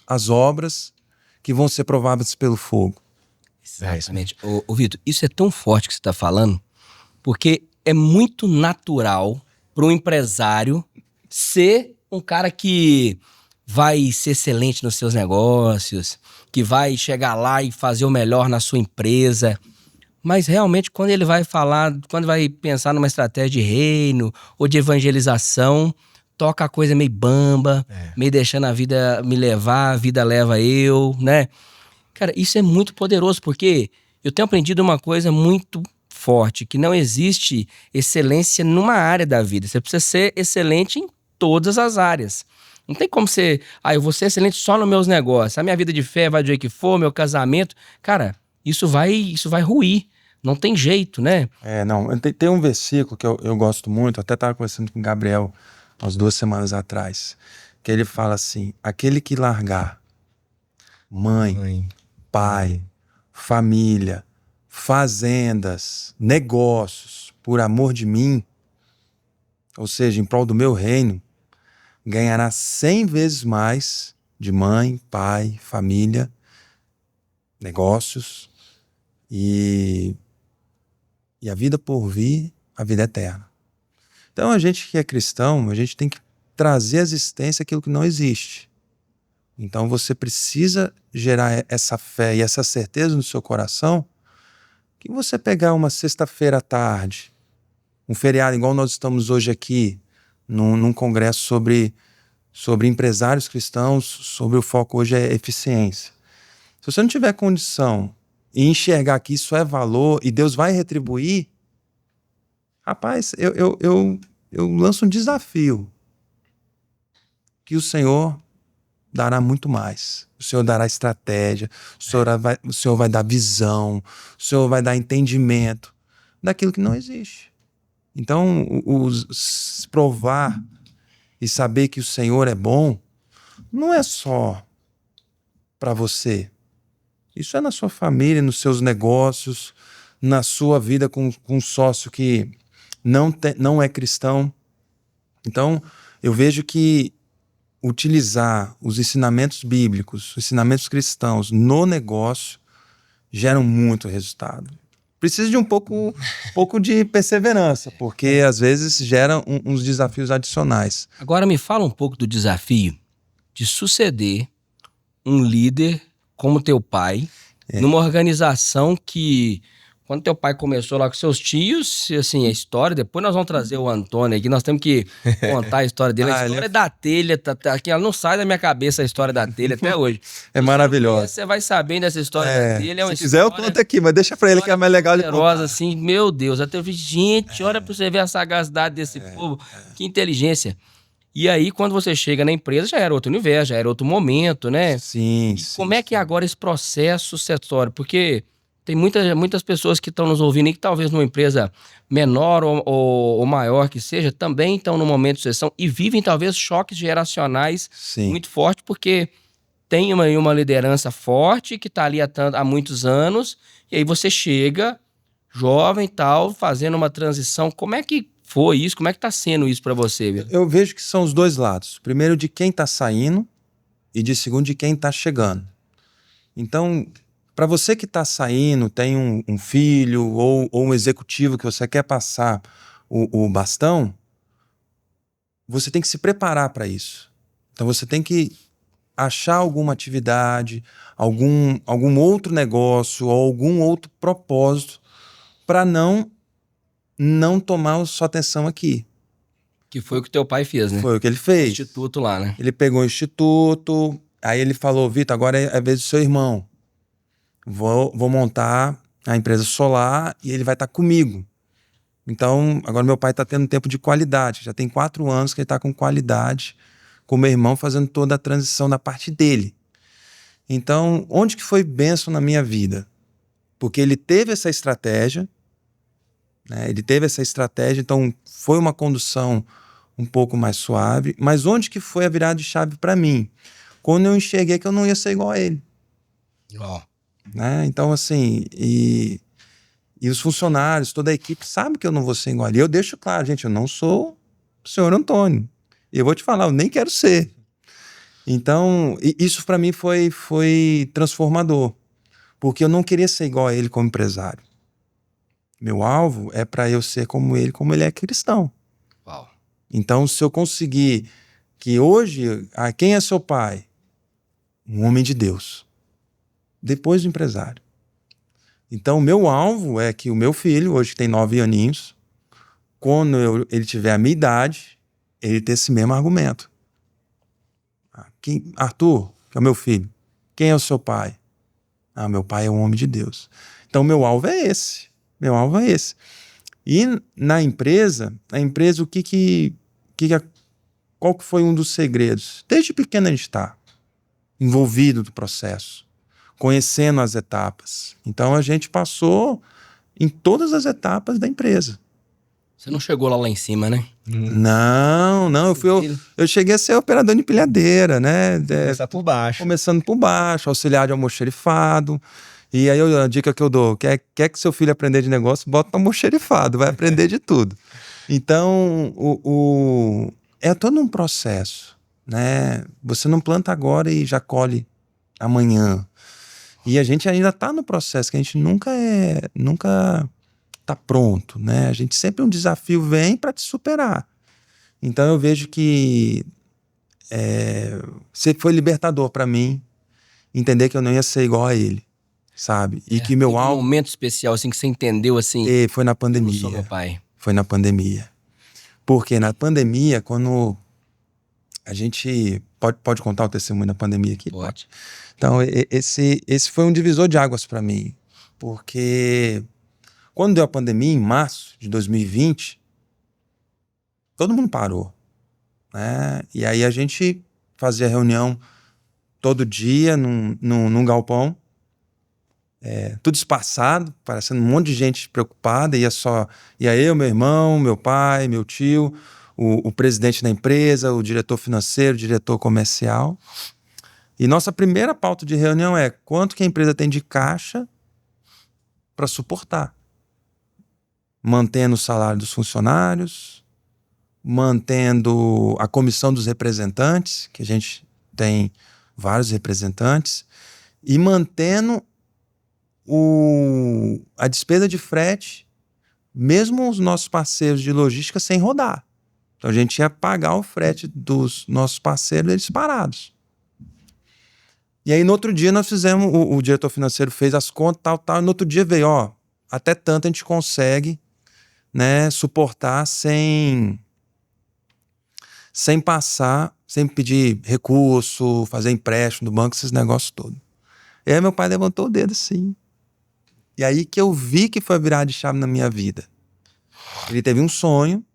as obras que vão ser provadas pelo fogo? Exatamente. Ô Vitor, isso é tão forte que você está falando, porque é muito natural para um empresário ser um cara que vai ser excelente nos seus negócios, que vai chegar lá e fazer o melhor na sua empresa. Mas realmente quando ele vai falar, quando vai pensar numa estratégia de reino ou de evangelização, toca a coisa meio bamba, meio deixando a vida me levar, a vida leva eu, né? Cara, isso é muito poderoso, porque eu tenho aprendido uma coisa muito forte, que não existe excelência numa área da vida. Você precisa ser excelente em todas as áreas. Não tem como ser, eu vou ser excelente só nos meus negócios. A minha vida de fé vai do jeito que for, meu casamento. Cara, isso vai ruir. Não tem jeito, né? Não, tem um versículo que eu gosto muito, até estava conversando com o Gabriel umas 2 semanas atrás, que ele fala assim: aquele que largar mãe, pai, família, fazendas, negócios, por amor de mim, ou seja, em prol do meu reino, ganhará 100 vezes mais de mãe, pai, família, negócios e a vida por vir, a vida eterna. Então a gente que é cristão, a gente tem que trazer à existência aquilo que não existe. Então você precisa gerar essa fé e essa certeza no seu coração, que você pegar uma sexta-feira à tarde, um feriado igual nós estamos hoje aqui, num congresso sobre empresários cristãos, sobre o foco hoje é eficiência. Se você não tiver condição e enxergar que isso é valor e Deus vai retribuir, rapaz, eu lanço um desafio, que o Senhor dará muito mais. O Senhor dará estratégia, o Senhor vai dar visão, o Senhor vai dar entendimento daquilo que não existe. Então, provar e saber que o Senhor é bom, não é só para você. Isso é na sua família, nos seus negócios, na sua vida com um sócio que não é cristão. Então, eu vejo que utilizar os ensinamentos bíblicos, os ensinamentos cristãos no negócio geram muito resultado. Precisa de um pouco de perseverança, porque às vezes gera uns desafios adicionais. Agora me fala um pouco do desafio de suceder um líder como teu pai, numa organização que, quando teu pai começou lá com seus tios, assim, a história, depois nós vamos trazer o Antônio aqui, nós temos que contar a história dele. A história da telha, aqui, ela não sai da minha cabeça, a história da telha até hoje. É maravilhosa. Você vai sabendo dessa história da telha. Se quiser eu conto aqui, mas deixa pra ele que é mais legal de contar. Assim, meu Deus, até eu vi, gente, olha pra você ver a sagacidade desse povo, que inteligência. E aí, quando você chega na empresa, já era outro universo, já era outro momento, né? Sim. Como é que é agora esse processo sucessório? Porque tem muitas pessoas que estão nos ouvindo e que talvez numa empresa menor ou maior que seja, também estão no momento de sucessão e vivem talvez choques geracionais muito fortes, porque tem uma liderança forte que está ali há muitos anos, e aí você chega, jovem e tal, fazendo uma transição. Como é que foi isso? Como é que está sendo isso para você, Vitor? Eu vejo que são os dois lados. Primeiro, de quem está saindo, e de segundo, de quem está chegando. Então, para você que está saindo, tem um filho ou um executivo que você quer passar o bastão, você tem que se preparar para isso. Então você tem que achar alguma atividade, algum outro negócio ou algum outro propósito para não tomar sua atenção aqui. Que foi o que teu pai fez, né? Foi o que ele fez. O instituto lá, né? Ele pegou o instituto, aí ele falou: Vitor, agora é a vez do seu irmão. Vou montar a empresa solar e ele vai estar comigo. Então, agora meu pai está tendo um tempo de qualidade. Já tem 4 anos que ele está com qualidade, com meu irmão fazendo toda a transição da parte dele. Então, onde que foi bênção na minha vida? Porque ele teve essa estratégia, né? Então foi uma condução um pouco mais suave. Mas onde que foi a virada de chave para mim? Quando eu enxerguei que eu não ia ser igual a ele. Né? Então, assim, e os funcionários, toda a equipe sabe que eu não vou ser igual a ele. Eu deixo claro, gente, eu não sou o senhor Antônio. E eu vou te falar, eu nem quero ser. Então, isso para mim foi transformador. Porque eu não queria ser igual a ele como empresário. Meu alvo é para eu ser como ele é cristão. Uau. Então, se eu conseguir que hoje, quem é seu pai? Um homem de Deus. Depois do empresário. Então, o meu alvo é que o meu filho, hoje que tem 9 aninhos, quando ele tiver a minha idade, ele ter esse mesmo argumento. Arthur, que é o meu filho, quem é o seu pai? Meu pai é um homem de Deus. Então, meu alvo é esse. E na empresa, qual que foi um dos segredos? Desde pequeno a gente está envolvido no processo, conhecendo as etapas. Então, a gente passou em todas as etapas da empresa. Você não chegou lá em cima, né? Não, eu cheguei a ser operador de empilhadeira, né? Começar por baixo. Começando por baixo, auxiliar de almoxerifado. E aí a dica que eu dou, quer que seu filho aprenda de negócio, bota no almoxerifado, vai aprender de tudo. Então, é todo um processo, né? Você não planta agora e já colhe amanhã. E a gente ainda está no processo, que a gente nunca tá pronto, né? A gente sempre um desafio vem para te superar. Então eu vejo que foi libertador para mim entender que eu não ia ser igual a ele, sabe? E que meu alvo... Um momento especial, assim, que você entendeu, assim... Foi na pandemia. Eu sou meu pai. Foi na pandemia. Porque na pandemia, quando a gente... Pode contar o testemunho da pandemia aqui? Pode. Então, esse foi um divisor de águas para mim. Porque quando deu a pandemia, em março de 2020, todo mundo parou, né? E aí a gente fazia reunião todo dia num galpão, tudo espaçado, parecendo um monte de gente preocupada. Ia eu, meu irmão, meu pai, meu tio, o presidente da empresa, o diretor financeiro, o diretor comercial. E nossa primeira pauta de reunião é quanto que a empresa tem de caixa para suportar. Mantendo o salário dos funcionários, mantendo a comissão dos representantes, que a gente tem vários representantes, e mantendo a despesa de frete, mesmo os nossos parceiros de logística sem rodar. Então a gente ia pagar o frete dos nossos parceiros, eles parados. E aí no outro dia nós fizemos, o diretor financeiro fez as contas, tal, e no outro dia veio, até tanto a gente consegue, né, suportar sem passar, sem pedir recurso, fazer empréstimo do banco, esses negócios todos. E aí meu pai levantou o dedo assim. E aí que eu vi que foi a virada de chave na minha vida. Ele teve um sonho,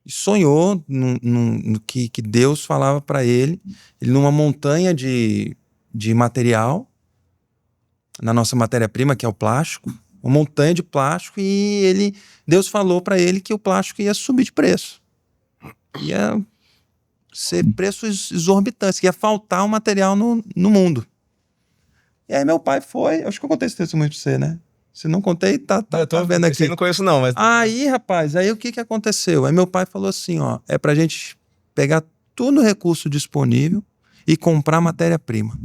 e sonhou no que Deus falava para ele numa montanha de material, na nossa matéria-prima, que é o plástico, uma montanha de plástico, e Deus falou para ele que o plástico ia subir de preço. Ia ser preços exorbitantes, que ia faltar um material no mundo. E aí meu pai foi, acho que eu contei esse testemunho pra você, né? Se não contei, tá vendo aqui. Eu não conheço não, mas... Aí, rapaz, o que aconteceu? Aí meu pai falou assim, é pra gente pegar todo o recurso disponível e comprar matéria-prima.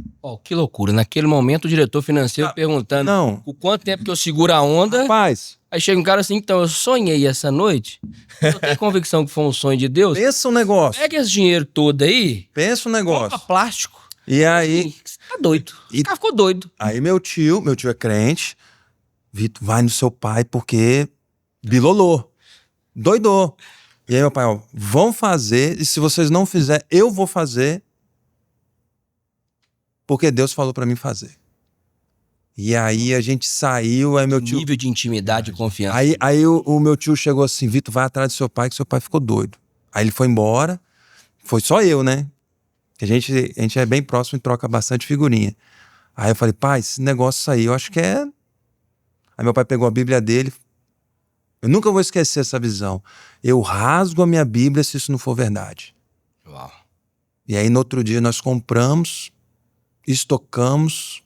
Que loucura. Naquele momento o diretor financeiro perguntando o quanto tempo que eu seguro a onda. Rapaz. Aí chega um cara assim, então eu sonhei essa noite, eu tenho convicção que foi um sonho de Deus. Pensa um negócio. Pega esse dinheiro todo aí. Pensa um negócio. Compra plástico. E aí... Você tá doido. O cara ficou doido. Aí meu tio é crente, Vitor, vai no seu pai porque bilolou, doidou. E aí meu pai, vão fazer, e se vocês não fizerem, eu vou fazer, porque Deus falou pra mim fazer. E aí a gente saiu, aí meu tio... Nível de intimidade e confiança. Aí o meu tio chegou assim, Vitor, vai atrás do seu pai, que seu pai ficou doido. Aí ele foi embora, foi só eu, né? A gente é bem próximo e troca bastante figurinha. Aí eu falei, pai, esse negócio aí, eu acho que é... Aí meu pai pegou a Bíblia dele. Eu nunca vou esquecer essa visão. Eu rasgo a minha Bíblia se isso não for verdade. Uau. E aí no outro dia nós compramos, estocamos,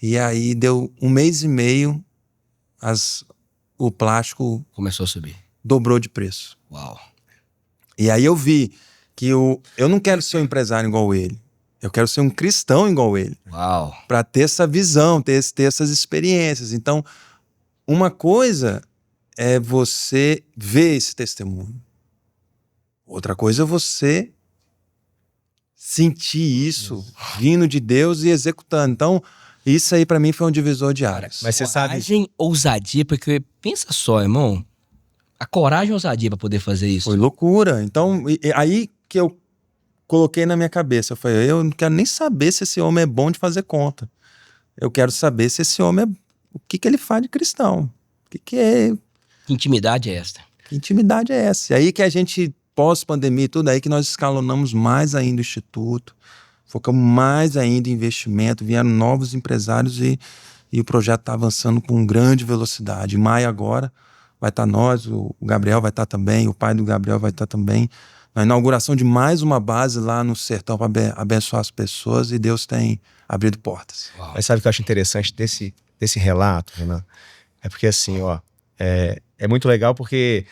e aí deu 1 mês e meio, o plástico... Começou a subir. Dobrou de preço. Uau. E aí eu vi que eu não quero ser um empresário igual ele. Eu quero ser um cristão igual ele. Uau. Para ter essa visão, ter essas experiências. Então, uma coisa é você ver esse testemunho. Outra coisa é você sentir isso vindo de Deus e executando. Então, isso aí para mim foi um divisor de águas. Mas você sabe... Ousadia, porque pensa só, irmão. a coragem e a ousadia para poder fazer isso. Foi loucura. Então, aí que eu coloquei na minha cabeça. Eu falei, eu não quero nem saber se esse homem é bom de fazer conta. Eu quero saber se esse homem o que ele faz de cristão. Que é... Que intimidade é esta? Que intimidade é essa? E aí que a gente, pós-pandemia e tudo, aí que nós escalonamos mais ainda o Instituto, focamos mais ainda em investimento, vieram novos empresários e o projeto está avançando com grande velocidade. Em maio agora vai estar nós, o Gabriel vai estar também, o pai do Gabriel vai estar também, na inauguração de mais uma base lá no sertão para abençoar as pessoas, e Deus tem abrido portas. Uau. Mas sabe o que eu acho interessante desse relato, Renan? É porque assim, ó, é muito legal porque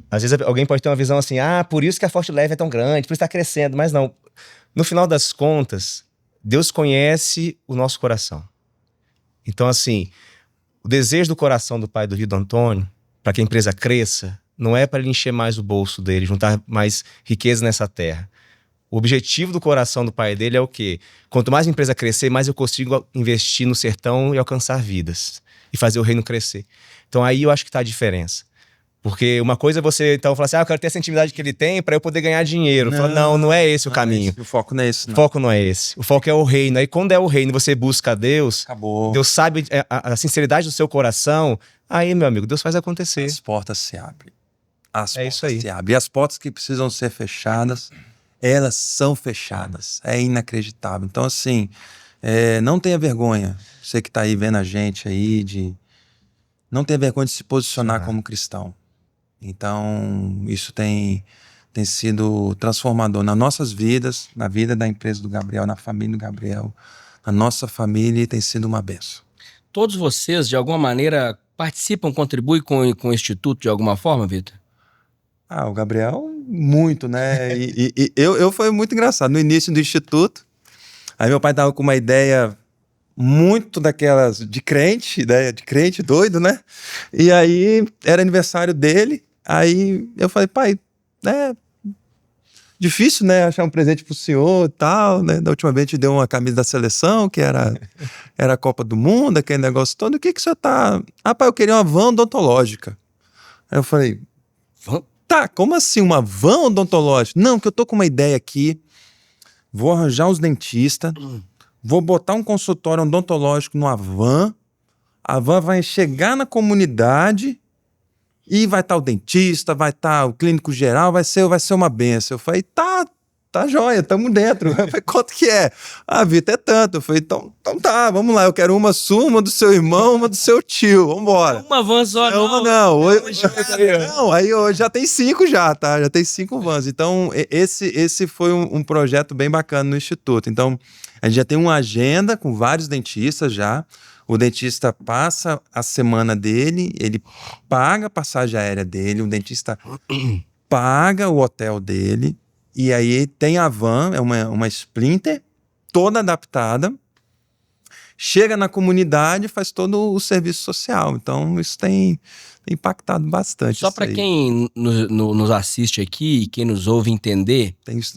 às vezes alguém pode ter uma visão assim, por isso que a Forte Leve é tão grande, por isso está crescendo, mas não. No final das contas, Deus conhece o nosso coração. Então assim, o desejo do coração do pai do Rio do Antônio, para que a empresa cresça, não é para ele encher mais o bolso dele, juntar mais riqueza nessa terra. O objetivo do coração do pai dele é o quê? Quanto mais a empresa crescer, mais eu consigo investir no sertão e alcançar vidas. E fazer o reino crescer. Então aí eu acho que está a diferença. Porque uma coisa é você então falar assim, eu quero ter essa intimidade que ele tem para eu poder ganhar dinheiro. Não é esse o caminho. O foco não é esse. O foco não é esse. O foco é o reino. Aí quando é o reino e você busca Deus, acabou. Deus sabe a sinceridade do seu coração, aí, meu amigo, Deus faz acontecer. As portas se abrem. As portas isso aí. se abrem. E as portas que precisam ser fechadas, elas são fechadas. É inacreditável. Então, assim, não tenha vergonha. Você que está aí vendo a gente aí, não tenha vergonha de se posicionar como cristão. Então, isso tem sido transformador nas nossas vidas, na vida da empresa do Gabriel, na família do Gabriel, na nossa família, e tem sido uma bênção. Todos vocês, de alguma maneira, participam, contribuem com o Instituto de alguma forma, Vitor? O Gabriel, muito, né? E eu foi muito engraçado. No início do Instituto, aí meu pai tava com uma ideia muito daquelas de crente, ideia de crente doido, né? E aí era aniversário dele, aí eu falei, pai, difícil, né? Achar um presente pro senhor e tal, né? Da última vez a gente deu uma camisa da seleção, que era a Copa do Mundo, aquele negócio todo. O que o senhor tá... pai, eu queria uma van odontológica. Aí eu falei, van? Tá, como assim uma van odontológica? Não, que eu tô com uma ideia aqui, vou arranjar uns dentistas, vou botar um consultório odontológico numa van, a van vai chegar na comunidade e vai estar o dentista, vai estar o clínico geral, vai ser uma benção. Eu falei, tá joia, tamo dentro. Eu falei, quanto que é? Vitor, é tanto. Eu falei, então tá, vamos lá, eu quero uma sua, uma do seu irmão, uma do seu tio, vambora. Uma van só, não. Uma não. Não, aí hoje já tem 5 já, tá? Já tem 5 vans. Então, esse foi um projeto bem bacana no Instituto. Então, a gente já tem uma agenda com vários dentistas já. O dentista passa a semana dele, ele paga a passagem aérea dele, o dentista paga o hotel dele, e aí tem a van, é uma Sprinter, toda adaptada, chega na comunidade e faz todo o serviço social. Então, isso tem impactado bastante. Só para quem nos assiste aqui e quem nos ouve entender,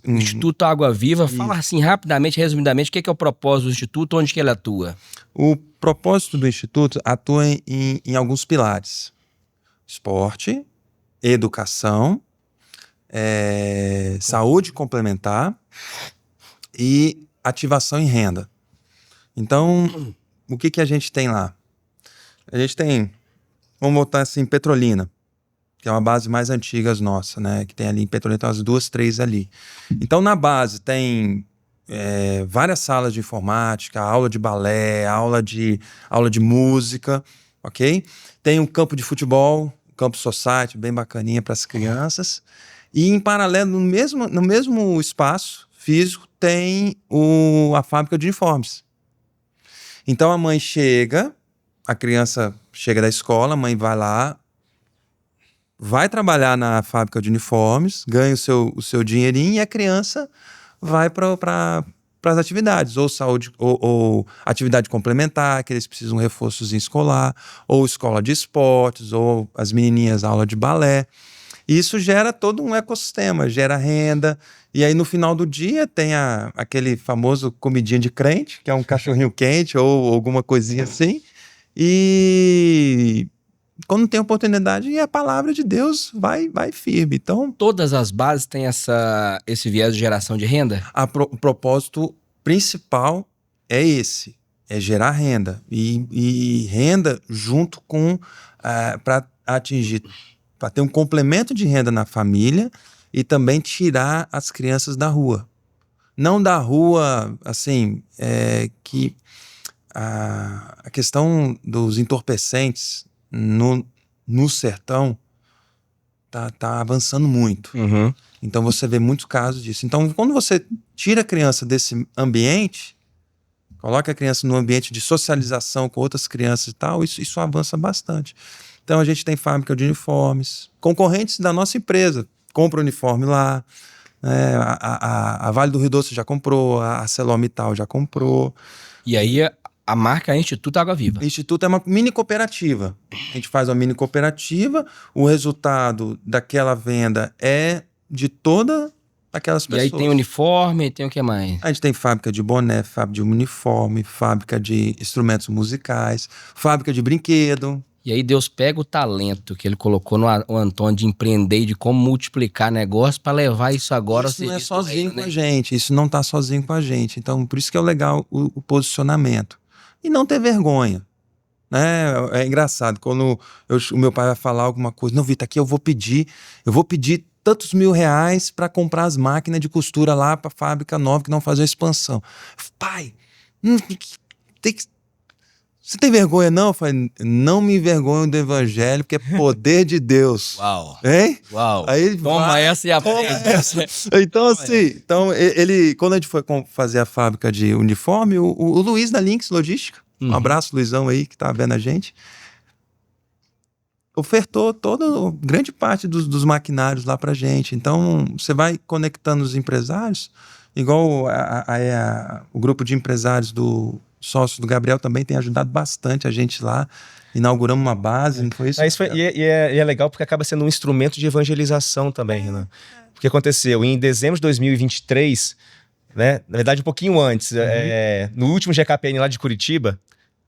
o Instituto Água Viva, fala assim rapidamente, resumidamente, o que é o propósito do Instituto, onde que ele atua? O propósito do Instituto atua em alguns pilares: esporte, educação, saúde complementar e ativação em renda. Então, o que a gente tem lá? A gente tem, vamos botar assim, Petrolina, que é uma base mais antiga nossa, né? Que tem ali em Petrolina, tem umas 2, 3 ali. Então, na base tem várias salas de informática, aula de balé, aula de música, ok? Tem um campo de futebol, campo society, bem bacaninha para as crianças. E em paralelo, no mesmo espaço físico, tem a fábrica de uniformes. Então a mãe chega, a criança chega da escola, a mãe vai lá, vai trabalhar na fábrica de uniformes, ganha o seu dinheirinho, e a criança vai para as atividades, ou saúde, ou atividade complementar, que eles precisam de um reforçozinho escolar, ou escola de esportes, ou as menininhas aula de balé. E isso gera todo um ecossistema, gera renda. E aí no final do dia tem aquele famoso comidinha de crente, que é um cachorrinho quente ou alguma coisinha assim. E quando tem oportunidade, e a palavra de Deus vai firme. Então, Todas as bases têm esse viés de geração de renda? o propósito principal é esse, é gerar renda. E renda junto com, para atingir, para ter um complemento de renda na família e também tirar as crianças da rua. Não da rua, assim, que a questão dos entorpecentes no sertão tá avançando muito. Uhum. Então você vê muitos casos disso. Então, quando você tira a criança desse ambiente, coloca a criança num ambiente de socialização com outras crianças e tal, isso avança bastante. Então a gente tem fábrica de uniformes, concorrentes da nossa empresa, compra uniforme lá, a Vale do Rio Doce já comprou, a ArcelorMittal já comprou. E aí a marca é Instituto Água Viva. O Instituto é uma mini cooperativa. A gente faz uma mini cooperativa, o resultado daquela venda é de todas aquelas pessoas. E aí tem uniforme, tem o que mais? A gente tem fábrica de boné, fábrica de uniforme, fábrica de instrumentos musicais, fábrica de brinquedo. E aí Deus pega o talento que ele colocou no Antônio de empreender e de como multiplicar negócio para levar isso agora Isso ao não é serviço do sozinho reino, com a gente, isso não está sozinho com a gente. Então, por isso que é legal o posicionamento. E não ter vergonha. Né? É engraçado, quando o meu pai vai falar alguma coisa, não, Vitor, aqui eu vou pedir tantos R$1.000 para comprar as máquinas de costura lá para a fábrica nova que não fazer a expansão. Pai, você tem vergonha não? Eu falei, não me envergonho do evangelho, porque é poder de Deus. Uau. Hein? Uau. Aí ele Toma essa e aprende. Então, assim, ele, quando a gente foi fazer a fábrica de uniforme, o Luiz da Lynx Logística, um abraço, Luizão aí, que tá vendo a gente, ofertou grande parte dos maquinários lá pra gente. Então, você vai conectando os empresários, igual o grupo de empresários do sócio do Gabriel também tem ajudado bastante a gente lá. Inauguramos uma base, não foi isso? E é legal porque acaba sendo um instrumento de evangelização também, Renan. O que aconteceu? Em dezembro de 2023, né, na verdade um pouquinho antes, no último GKPN lá de Curitiba,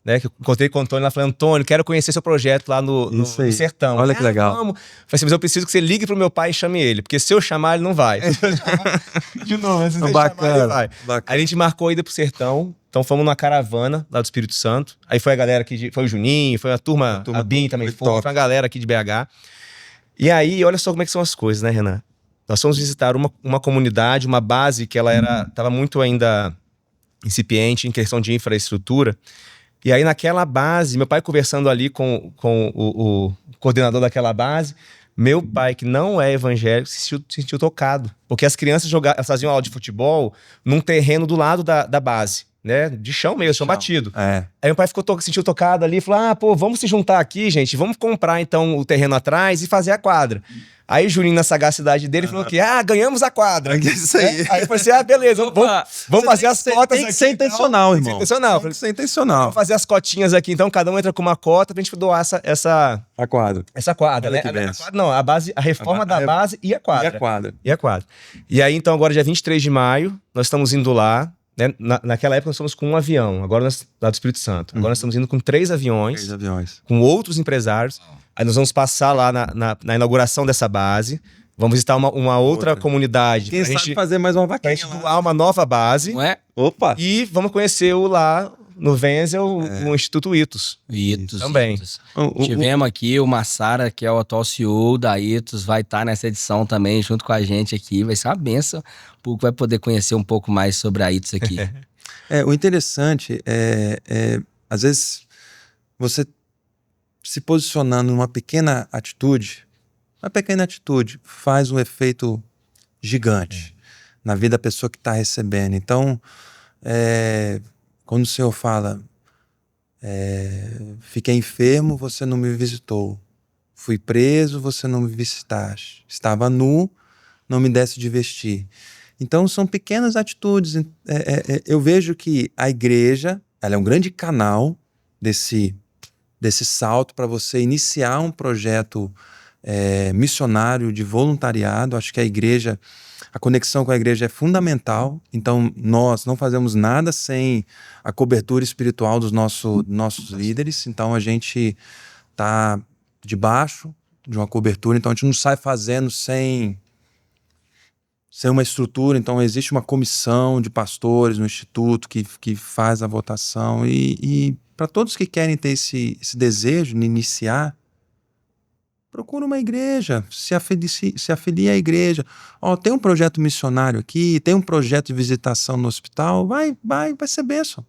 né, que eu encontrei com o Antônio lá, falei, Antônio, quero conhecer seu projeto lá no sertão. Olha que legal. Vamos. Falei assim, mas eu preciso que você ligue pro meu pai e chame ele, porque se eu chamar, ele não vai. De novo, se você bacana, chamar, ele vai. bacana. Aí a gente marcou a ida pro sertão, então fomos numa caravana lá do Espírito Santo, aí foi a galera aqui, foi o Juninho, foi a turma a Bin também, foi uma galera aqui de BH. E aí, olha só como é que são as coisas, né, Renan? Nós fomos visitar uma comunidade, uma base que ela estava muito ainda incipiente em questão de infraestrutura. E aí naquela base, meu pai conversando ali com o coordenador daquela base, meu pai, que não é evangélico, se sentiu tocado. Porque as crianças elas faziam aula de futebol num terreno do lado da base, né? De chão mesmo, chão batido. É. Aí meu pai sentiu tocado ali e falou, vamos se juntar aqui, gente, vamos comprar então o terreno atrás e fazer a quadra. Aí o Juninho, na sagacidade dele, falou que, ganhamos a quadra. É isso aí. Aí eu falei assim, beleza, vamos fazer as cotas aqui. Tem que ser intencional, então. irmão. Tem que ser intencional. Tem que ser intencional. Vamos fazer as cotinhas aqui, então cada um entra com uma cota pra gente doar A quadra. essa quadra, né? A reforma da base e a quadra. E a quadra. E aí, então, agora dia 23 de maio, nós estamos indo lá, né? Naquela época nós estamos com um avião, agora lá do Espírito Santo. Agora nós estamos indo com 3 aviões. 3 aviões. Com outros empresários. Aí nós vamos passar lá na inauguração dessa base. Vamos visitar uma outra comunidade. Quem sabe fazer mais uma Pra vaquinha gente lá. doar uma nova base. Não é? Opa! E vamos conhecer lá no Wenzel, o Instituto Itos. Itos. Também. Itos. Tivemos aqui o Massara, que é o atual CEO da Itos, vai estar nessa edição também, junto com a gente aqui. Vai ser uma benção. O público vai poder conhecer um pouco mais sobre a Itos aqui. O interessante às vezes, você se posicionando numa pequena atitude faz um efeito gigante na vida da pessoa que está recebendo. Então, quando o Senhor fala, fiquei enfermo, você não me visitou. Fui preso, você não me visitaste. Estava nu, não me desse de vestir. Então, são pequenas atitudes. Eu vejo que a igreja, ela é um grande canal desse salto para você iniciar um projeto missionário de voluntariado. Acho que a conexão com a igreja é fundamental. Então, nós não fazemos nada sem a cobertura espiritual dos nossos líderes. Então, a gente está debaixo de uma cobertura, então a gente não sai fazendo sem uma estrutura. Então existe uma comissão de pastores no Instituto que faz a votação, e para todos que querem ter esse desejo de iniciar, procura uma igreja, se afilie à igreja. Tem um projeto missionário aqui, tem um projeto de visitação no hospital, vai ser bênção.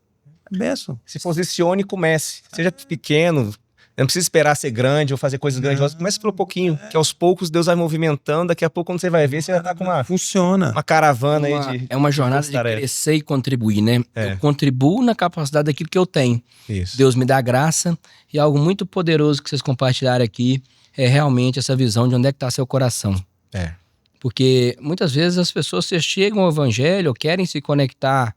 É bênção. Se posicione e comece. Seja pequeno, não precisa esperar ser grande ou fazer coisas grandiosas. Comece pelo pouquinho, que aos poucos Deus vai movimentando. Daqui a pouco, quando você vai ver, você já tá com uma caravana aí de... É uma jornada de crescer e contribuir, né? Eu contribuo na capacidade daquilo que eu tenho. Isso. Deus me dá graça, e algo muito poderoso que vocês compartilharam aqui é realmente essa visão de onde é que está seu coração. Porque muitas vezes as pessoas chegam ao evangelho ou querem se conectar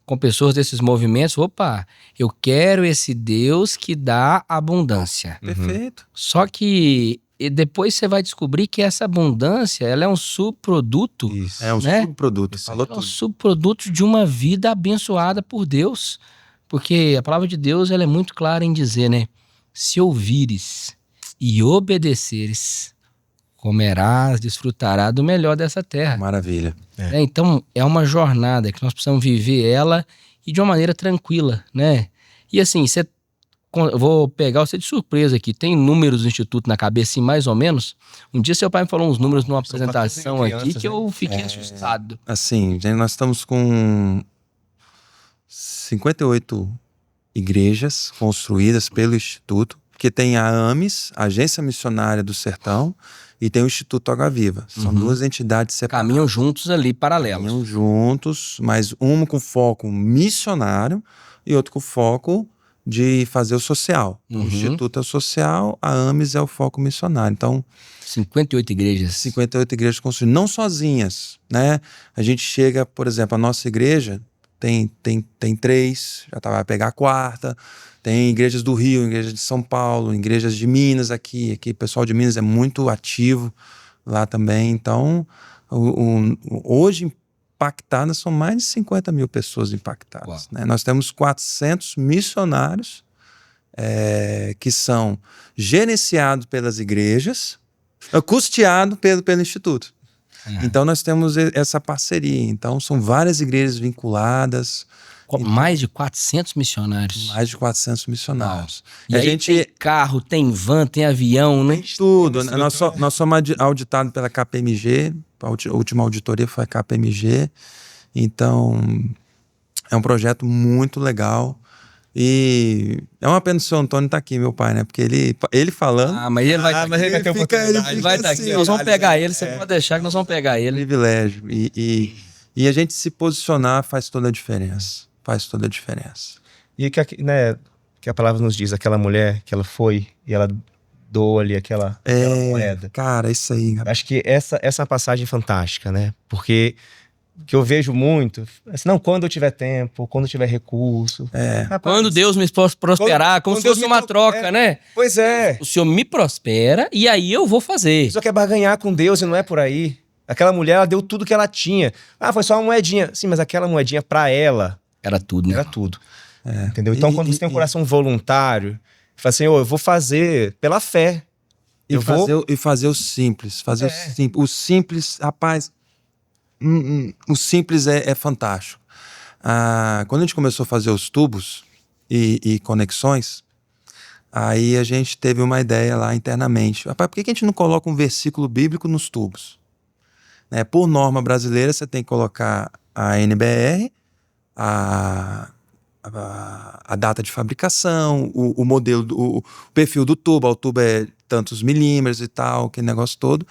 com pessoas desses movimentos. Opa, eu quero esse Deus que dá abundância. Perfeito. Só que depois você vai descobrir que essa abundância, ela é um subproduto. Isso. É um subproduto. Falou É um tudo. subproduto de uma vida abençoada por Deus. Porque a palavra de Deus, ela é muito clara em dizer, né? Se ouvires e obedeceres, comerás, desfrutarás do melhor dessa terra. Maravilha. Então, é uma jornada que nós precisamos viver ela, e de uma maneira tranquila, né? E assim, eu vou pegar você de surpresa aqui. Tem números do Instituto na cabeça, assim, mais ou menos? Um dia seu pai me falou uns números numa apresentação aqui que eu fiquei assustado. Assim, nós estamos com 58 igrejas construídas pelo Instituto, porque tem a AMES, Agência Missionária do Sertão, e tem o Instituto Água Viva. São duas entidades separadas. Caminham juntos ali, paralelos. Caminham juntos, mas uma com foco missionário e outro com foco de fazer o social. O Instituto é o social, a AMES é o foco missionário. Então, 58 igrejas. 58 igrejas construídas, não sozinhas, né? A gente chega, por exemplo, a nossa igreja tem 3, vai pegar a 4ª. Tem igrejas do Rio, igrejas de São Paulo, igrejas de Minas aqui. Aqui o pessoal de Minas é muito ativo lá também. Então, hoje impactadas são mais de 50 mil pessoas impactadas. Né? Nós temos 400 missionários que são gerenciados pelas igrejas, custeados pelo Instituto. Então, nós temos essa parceria. Então, são várias igrejas vinculadas. Mais de 400 missionários. Mais de 400 missionários. E a gente tem carro, tem van, tem avião, né? Tem tudo. Nós somos auditados pela KPMG. A última auditoria foi a KPMG. Então, é um projeto muito legal. E é uma pena o seu Antônio estar aqui, meu pai, né? Porque ele falando... Mas ele vai estar aqui. Ele vai ter oportunidade. Ele vai estar aqui. Nós vamos pegar ele. Você pode deixar que nós vamos pegar ele. Privilégio. E a gente se posicionar faz toda a diferença. Faz toda a diferença. E que a palavra nos diz, aquela mulher que ela foi e ela doou ali aquela moeda. Cara, isso aí. Acho que essa é uma passagem fantástica, né? Porque que eu vejo muito, assim, não, quando eu tiver tempo, quando eu tiver recurso. Rapaz, quando Deus me prosperar, como se fosse uma troca, né? Pois é. O Senhor me prospera e aí eu vou fazer. Só quer barganhar com Deus e não é por aí. Aquela mulher, ela deu tudo que ela tinha. Foi só uma moedinha. Sim, mas aquela moedinha pra ela... Era tudo, né? Era tudo. Entendeu? Então, quando você tem um coração voluntário, fala assim, eu vou fazer pela fé. E fazer o simples. Fazer o simples. O simples, rapaz, o simples é fantástico. Quando a gente começou a fazer os tubos e conexões, aí a gente teve uma ideia lá internamente. Rapaz, por que a gente não coloca um versículo bíblico nos tubos? Por norma brasileira, você tem que colocar a NBR, a data de fabricação, o modelo, o perfil do tubo. O tubo é tantos milímetros e tal, aquele negócio todo.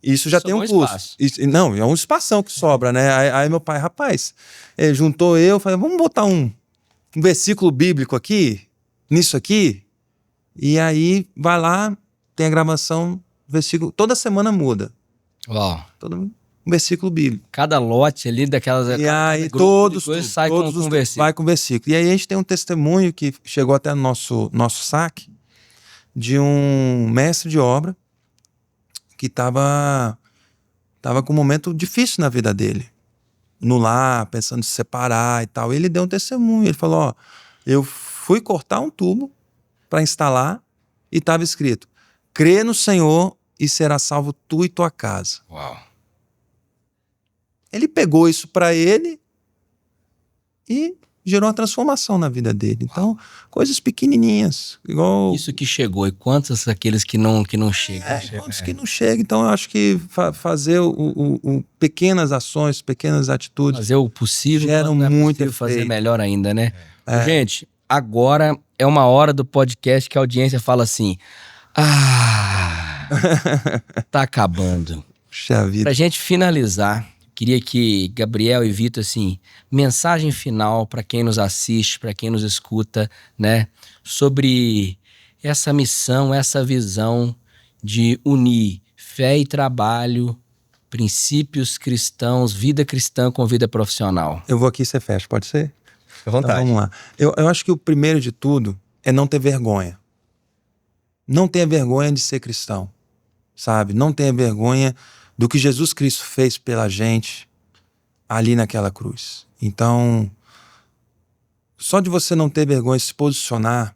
Isso já tem um custo. Não, é um espação que sobra, né? Aí meu pai, rapaz, juntou falei, vamos botar um versículo bíblico aqui, nisso aqui, e aí vai lá, tem a gravação, versículo, toda semana muda. Uau. Um versículo bíblico. Cada lote ali daquelas... E aí todos sai com versículo. Vai com versículo. E aí a gente tem um testemunho que chegou até o nosso saque de um mestre de obra que estava com um momento difícil na vida dele. No lar, pensando em se separar e tal. E ele deu um testemunho. Ele falou, eu fui cortar um tubo para instalar e estava escrito: crê no Senhor e será salvo tu e tua casa. Uau. Ele pegou isso para ele e gerou uma transformação na vida dele. Então, coisas pequenininhas, igual... Isso que chegou, e quantos aqueles que não chegam? Quantos que não chegam. Então, eu acho que fazer pequenas ações, pequenas atitudes... Fazer o possível, geram não é muito possível fazer efeito. melhor ainda, né? Gente, agora é uma hora do podcast que a audiência fala assim: tá acabando. Puxa vida. Pra gente finalizar, queria que Gabriel e Vitor, assim, mensagem final para quem nos assiste, para quem nos escuta, né? Sobre essa missão, essa visão de unir fé e trabalho, princípios cristãos, vida cristã com vida profissional. Eu vou aqui e você fecha, pode ser? Fica à vontade. Então, vamos lá. Eu acho que o primeiro de tudo é não ter vergonha. Não tenha vergonha de ser cristão, sabe? Não tenha vergonha do que Jesus Cristo fez pela gente ali naquela cruz. Então, só de você não ter vergonha de se posicionar,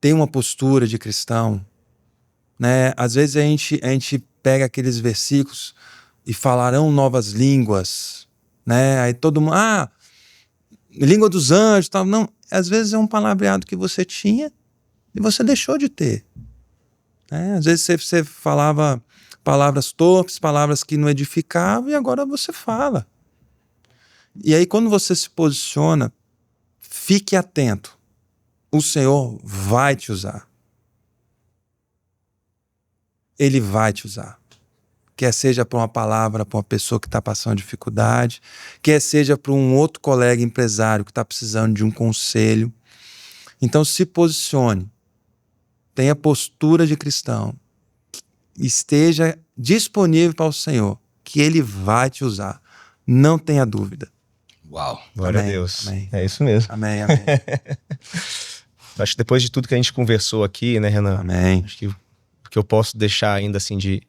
ter uma postura de cristão, né? Às vezes a gente pega aqueles versículos e falarão novas línguas, né? Aí todo mundo, língua dos anjos, tal. Não, às vezes é um palavreado que você tinha e você deixou de ter. Né? Às vezes você falava palavras torpes, palavras que não edificavam, e agora você fala. E aí, quando você se posiciona, fique atento. O Senhor vai te usar. Ele vai te usar. Quer seja para uma palavra para uma pessoa que está passando dificuldade, quer seja para um outro colega empresário que está precisando de um conselho. Então, se posicione. Tenha postura de cristão. Esteja disponível para o Senhor, que Ele vai te usar. Não tenha dúvida. Uau. Glória Amém, a Deus. amém. É isso mesmo. Amém, amém. Acho que depois de tudo que a gente conversou aqui, né, Renan? Amém. Acho que o que eu posso deixar ainda assim de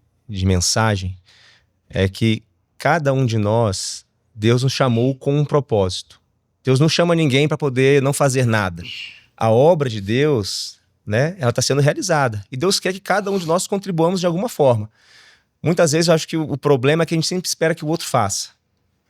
mensagem é que cada um de nós, Deus nos chamou com um propósito. Deus não chama ninguém para poder não fazer nada. A obra de Deus, né, ela está sendo realizada. E Deus quer que cada um de nós contribuamos de alguma forma. Muitas vezes eu acho que o problema é que a gente sempre espera que o outro faça.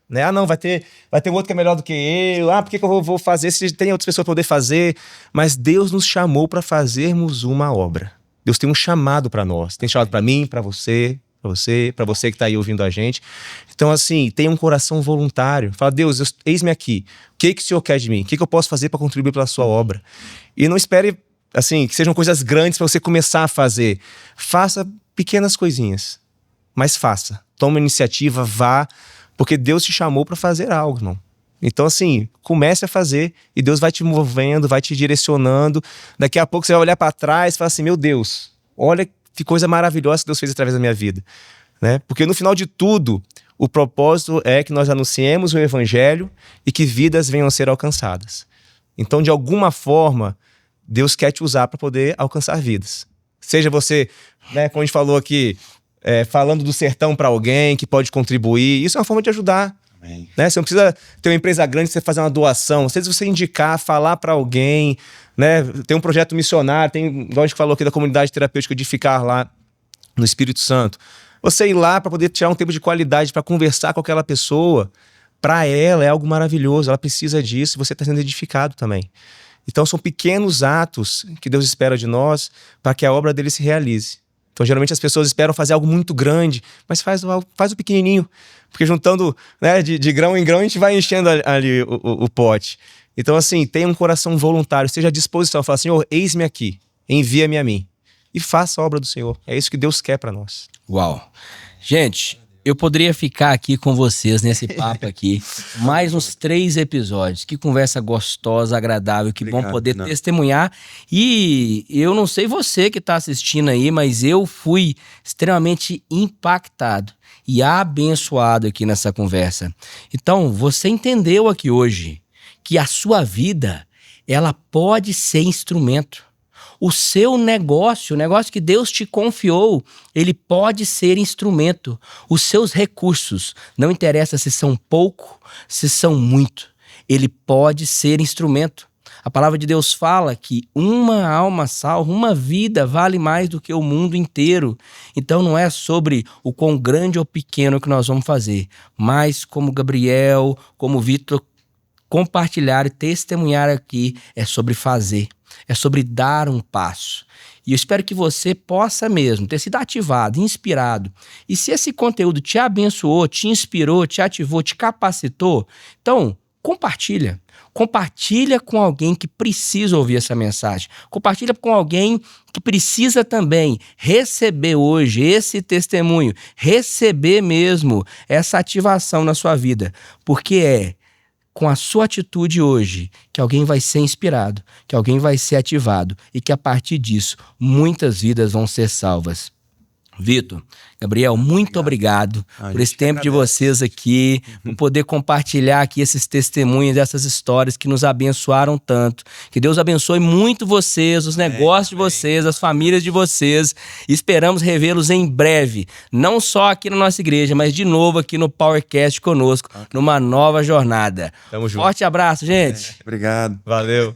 Né? Não, vai ter um outro que é melhor do que eu. Por que eu vou fazer se tem outras pessoas para poder fazer? Mas Deus nos chamou para fazermos uma obra. Deus tem um chamado para nós. Tem chamado para mim, para você que está aí ouvindo a gente. Então, assim, tenha um coração voluntário. Fala: Deus, eis-me aqui. O que o Senhor quer de mim? O que eu posso fazer para contribuir pela sua obra? E não espere, assim, que sejam coisas grandes para você começar a fazer. Faça pequenas coisinhas, mas faça. Toma iniciativa, vá, porque Deus te chamou para fazer algo, irmão. Então, assim, comece a fazer e Deus vai te movendo, vai te direcionando. Daqui a pouco você vai olhar para trás e falar assim: meu Deus, olha que coisa maravilhosa que Deus fez através da minha vida. Né? Porque no final de tudo, o propósito é que nós anunciemos o evangelho e que vidas venham a ser alcançadas. Então, de alguma forma, Deus quer te usar para poder alcançar vidas. Seja você, né, como a gente falou aqui, falando do sertão para alguém que pode contribuir. Isso é uma forma de ajudar. Né? Você não precisa ter uma empresa grande para você fazer uma doação. Se você indicar, falar para alguém, né? Tem um projeto missionário, igual a gente falou aqui da comunidade terapêutica de ficar lá no Espírito Santo. Você ir lá para poder tirar um tempo de qualidade para conversar com aquela pessoa, para ela é algo maravilhoso, ela precisa disso e você está sendo edificado também. Então são pequenos atos que Deus espera de nós para que a obra dele se realize. Então, geralmente as pessoas esperam fazer algo muito grande, mas faz o pequenininho. Porque juntando, né, de grão em grão, a gente vai enchendo ali o pote. Então, assim, tenha um coração voluntário, esteja à disposição. Fala: Senhor, eis-me aqui, envia-me a mim. E faça a obra do Senhor. É isso que Deus quer para nós. Uau. Gente, eu poderia ficar aqui com vocês nesse papo aqui mais uns 3 episódios. Que conversa gostosa, agradável, que Obrigado, bom poder não. testemunhar. E eu não sei você que está assistindo aí, mas eu fui extremamente impactado e abençoado aqui nessa conversa. Então, você entendeu aqui hoje que a sua vida, ela pode ser instrumento. O seu negócio, o negócio que Deus te confiou, ele pode ser instrumento. Os seus recursos, não interessa se são pouco, se são muito, ele pode ser instrumento. A palavra de Deus fala que uma alma salva, uma vida vale mais do que o mundo inteiro. Então não é sobre o quão grande ou pequeno que nós vamos fazer, mas como Gabriel, como Vitor compartilhar e testemunhar aqui, é sobre fazer, é sobre dar um passo. E eu espero que você possa mesmo ter sido ativado, inspirado. E se esse conteúdo te abençoou, te inspirou, te ativou, te capacitou, então compartilha. Compartilha com alguém que precisa ouvir essa mensagem. Compartilha com alguém que precisa também receber hoje esse testemunho, receber mesmo essa ativação na sua vida. Porque é com a sua atitude hoje que alguém vai ser inspirado, que alguém vai ser ativado e que a partir disso muitas vidas vão ser salvas. Vitor, Gabriel, muito obrigado por esse tempo de vocês aqui, por poder compartilhar aqui esses testemunhos, essas histórias que nos abençoaram tanto. Que Deus abençoe muito vocês, os negócios de vocês, as famílias de vocês. Esperamos revê-los em breve, não só aqui na nossa igreja, mas de novo aqui no PowerCast conosco, numa nova jornada. Tamo junto. Forte abraço, gente. Obrigado. Valeu.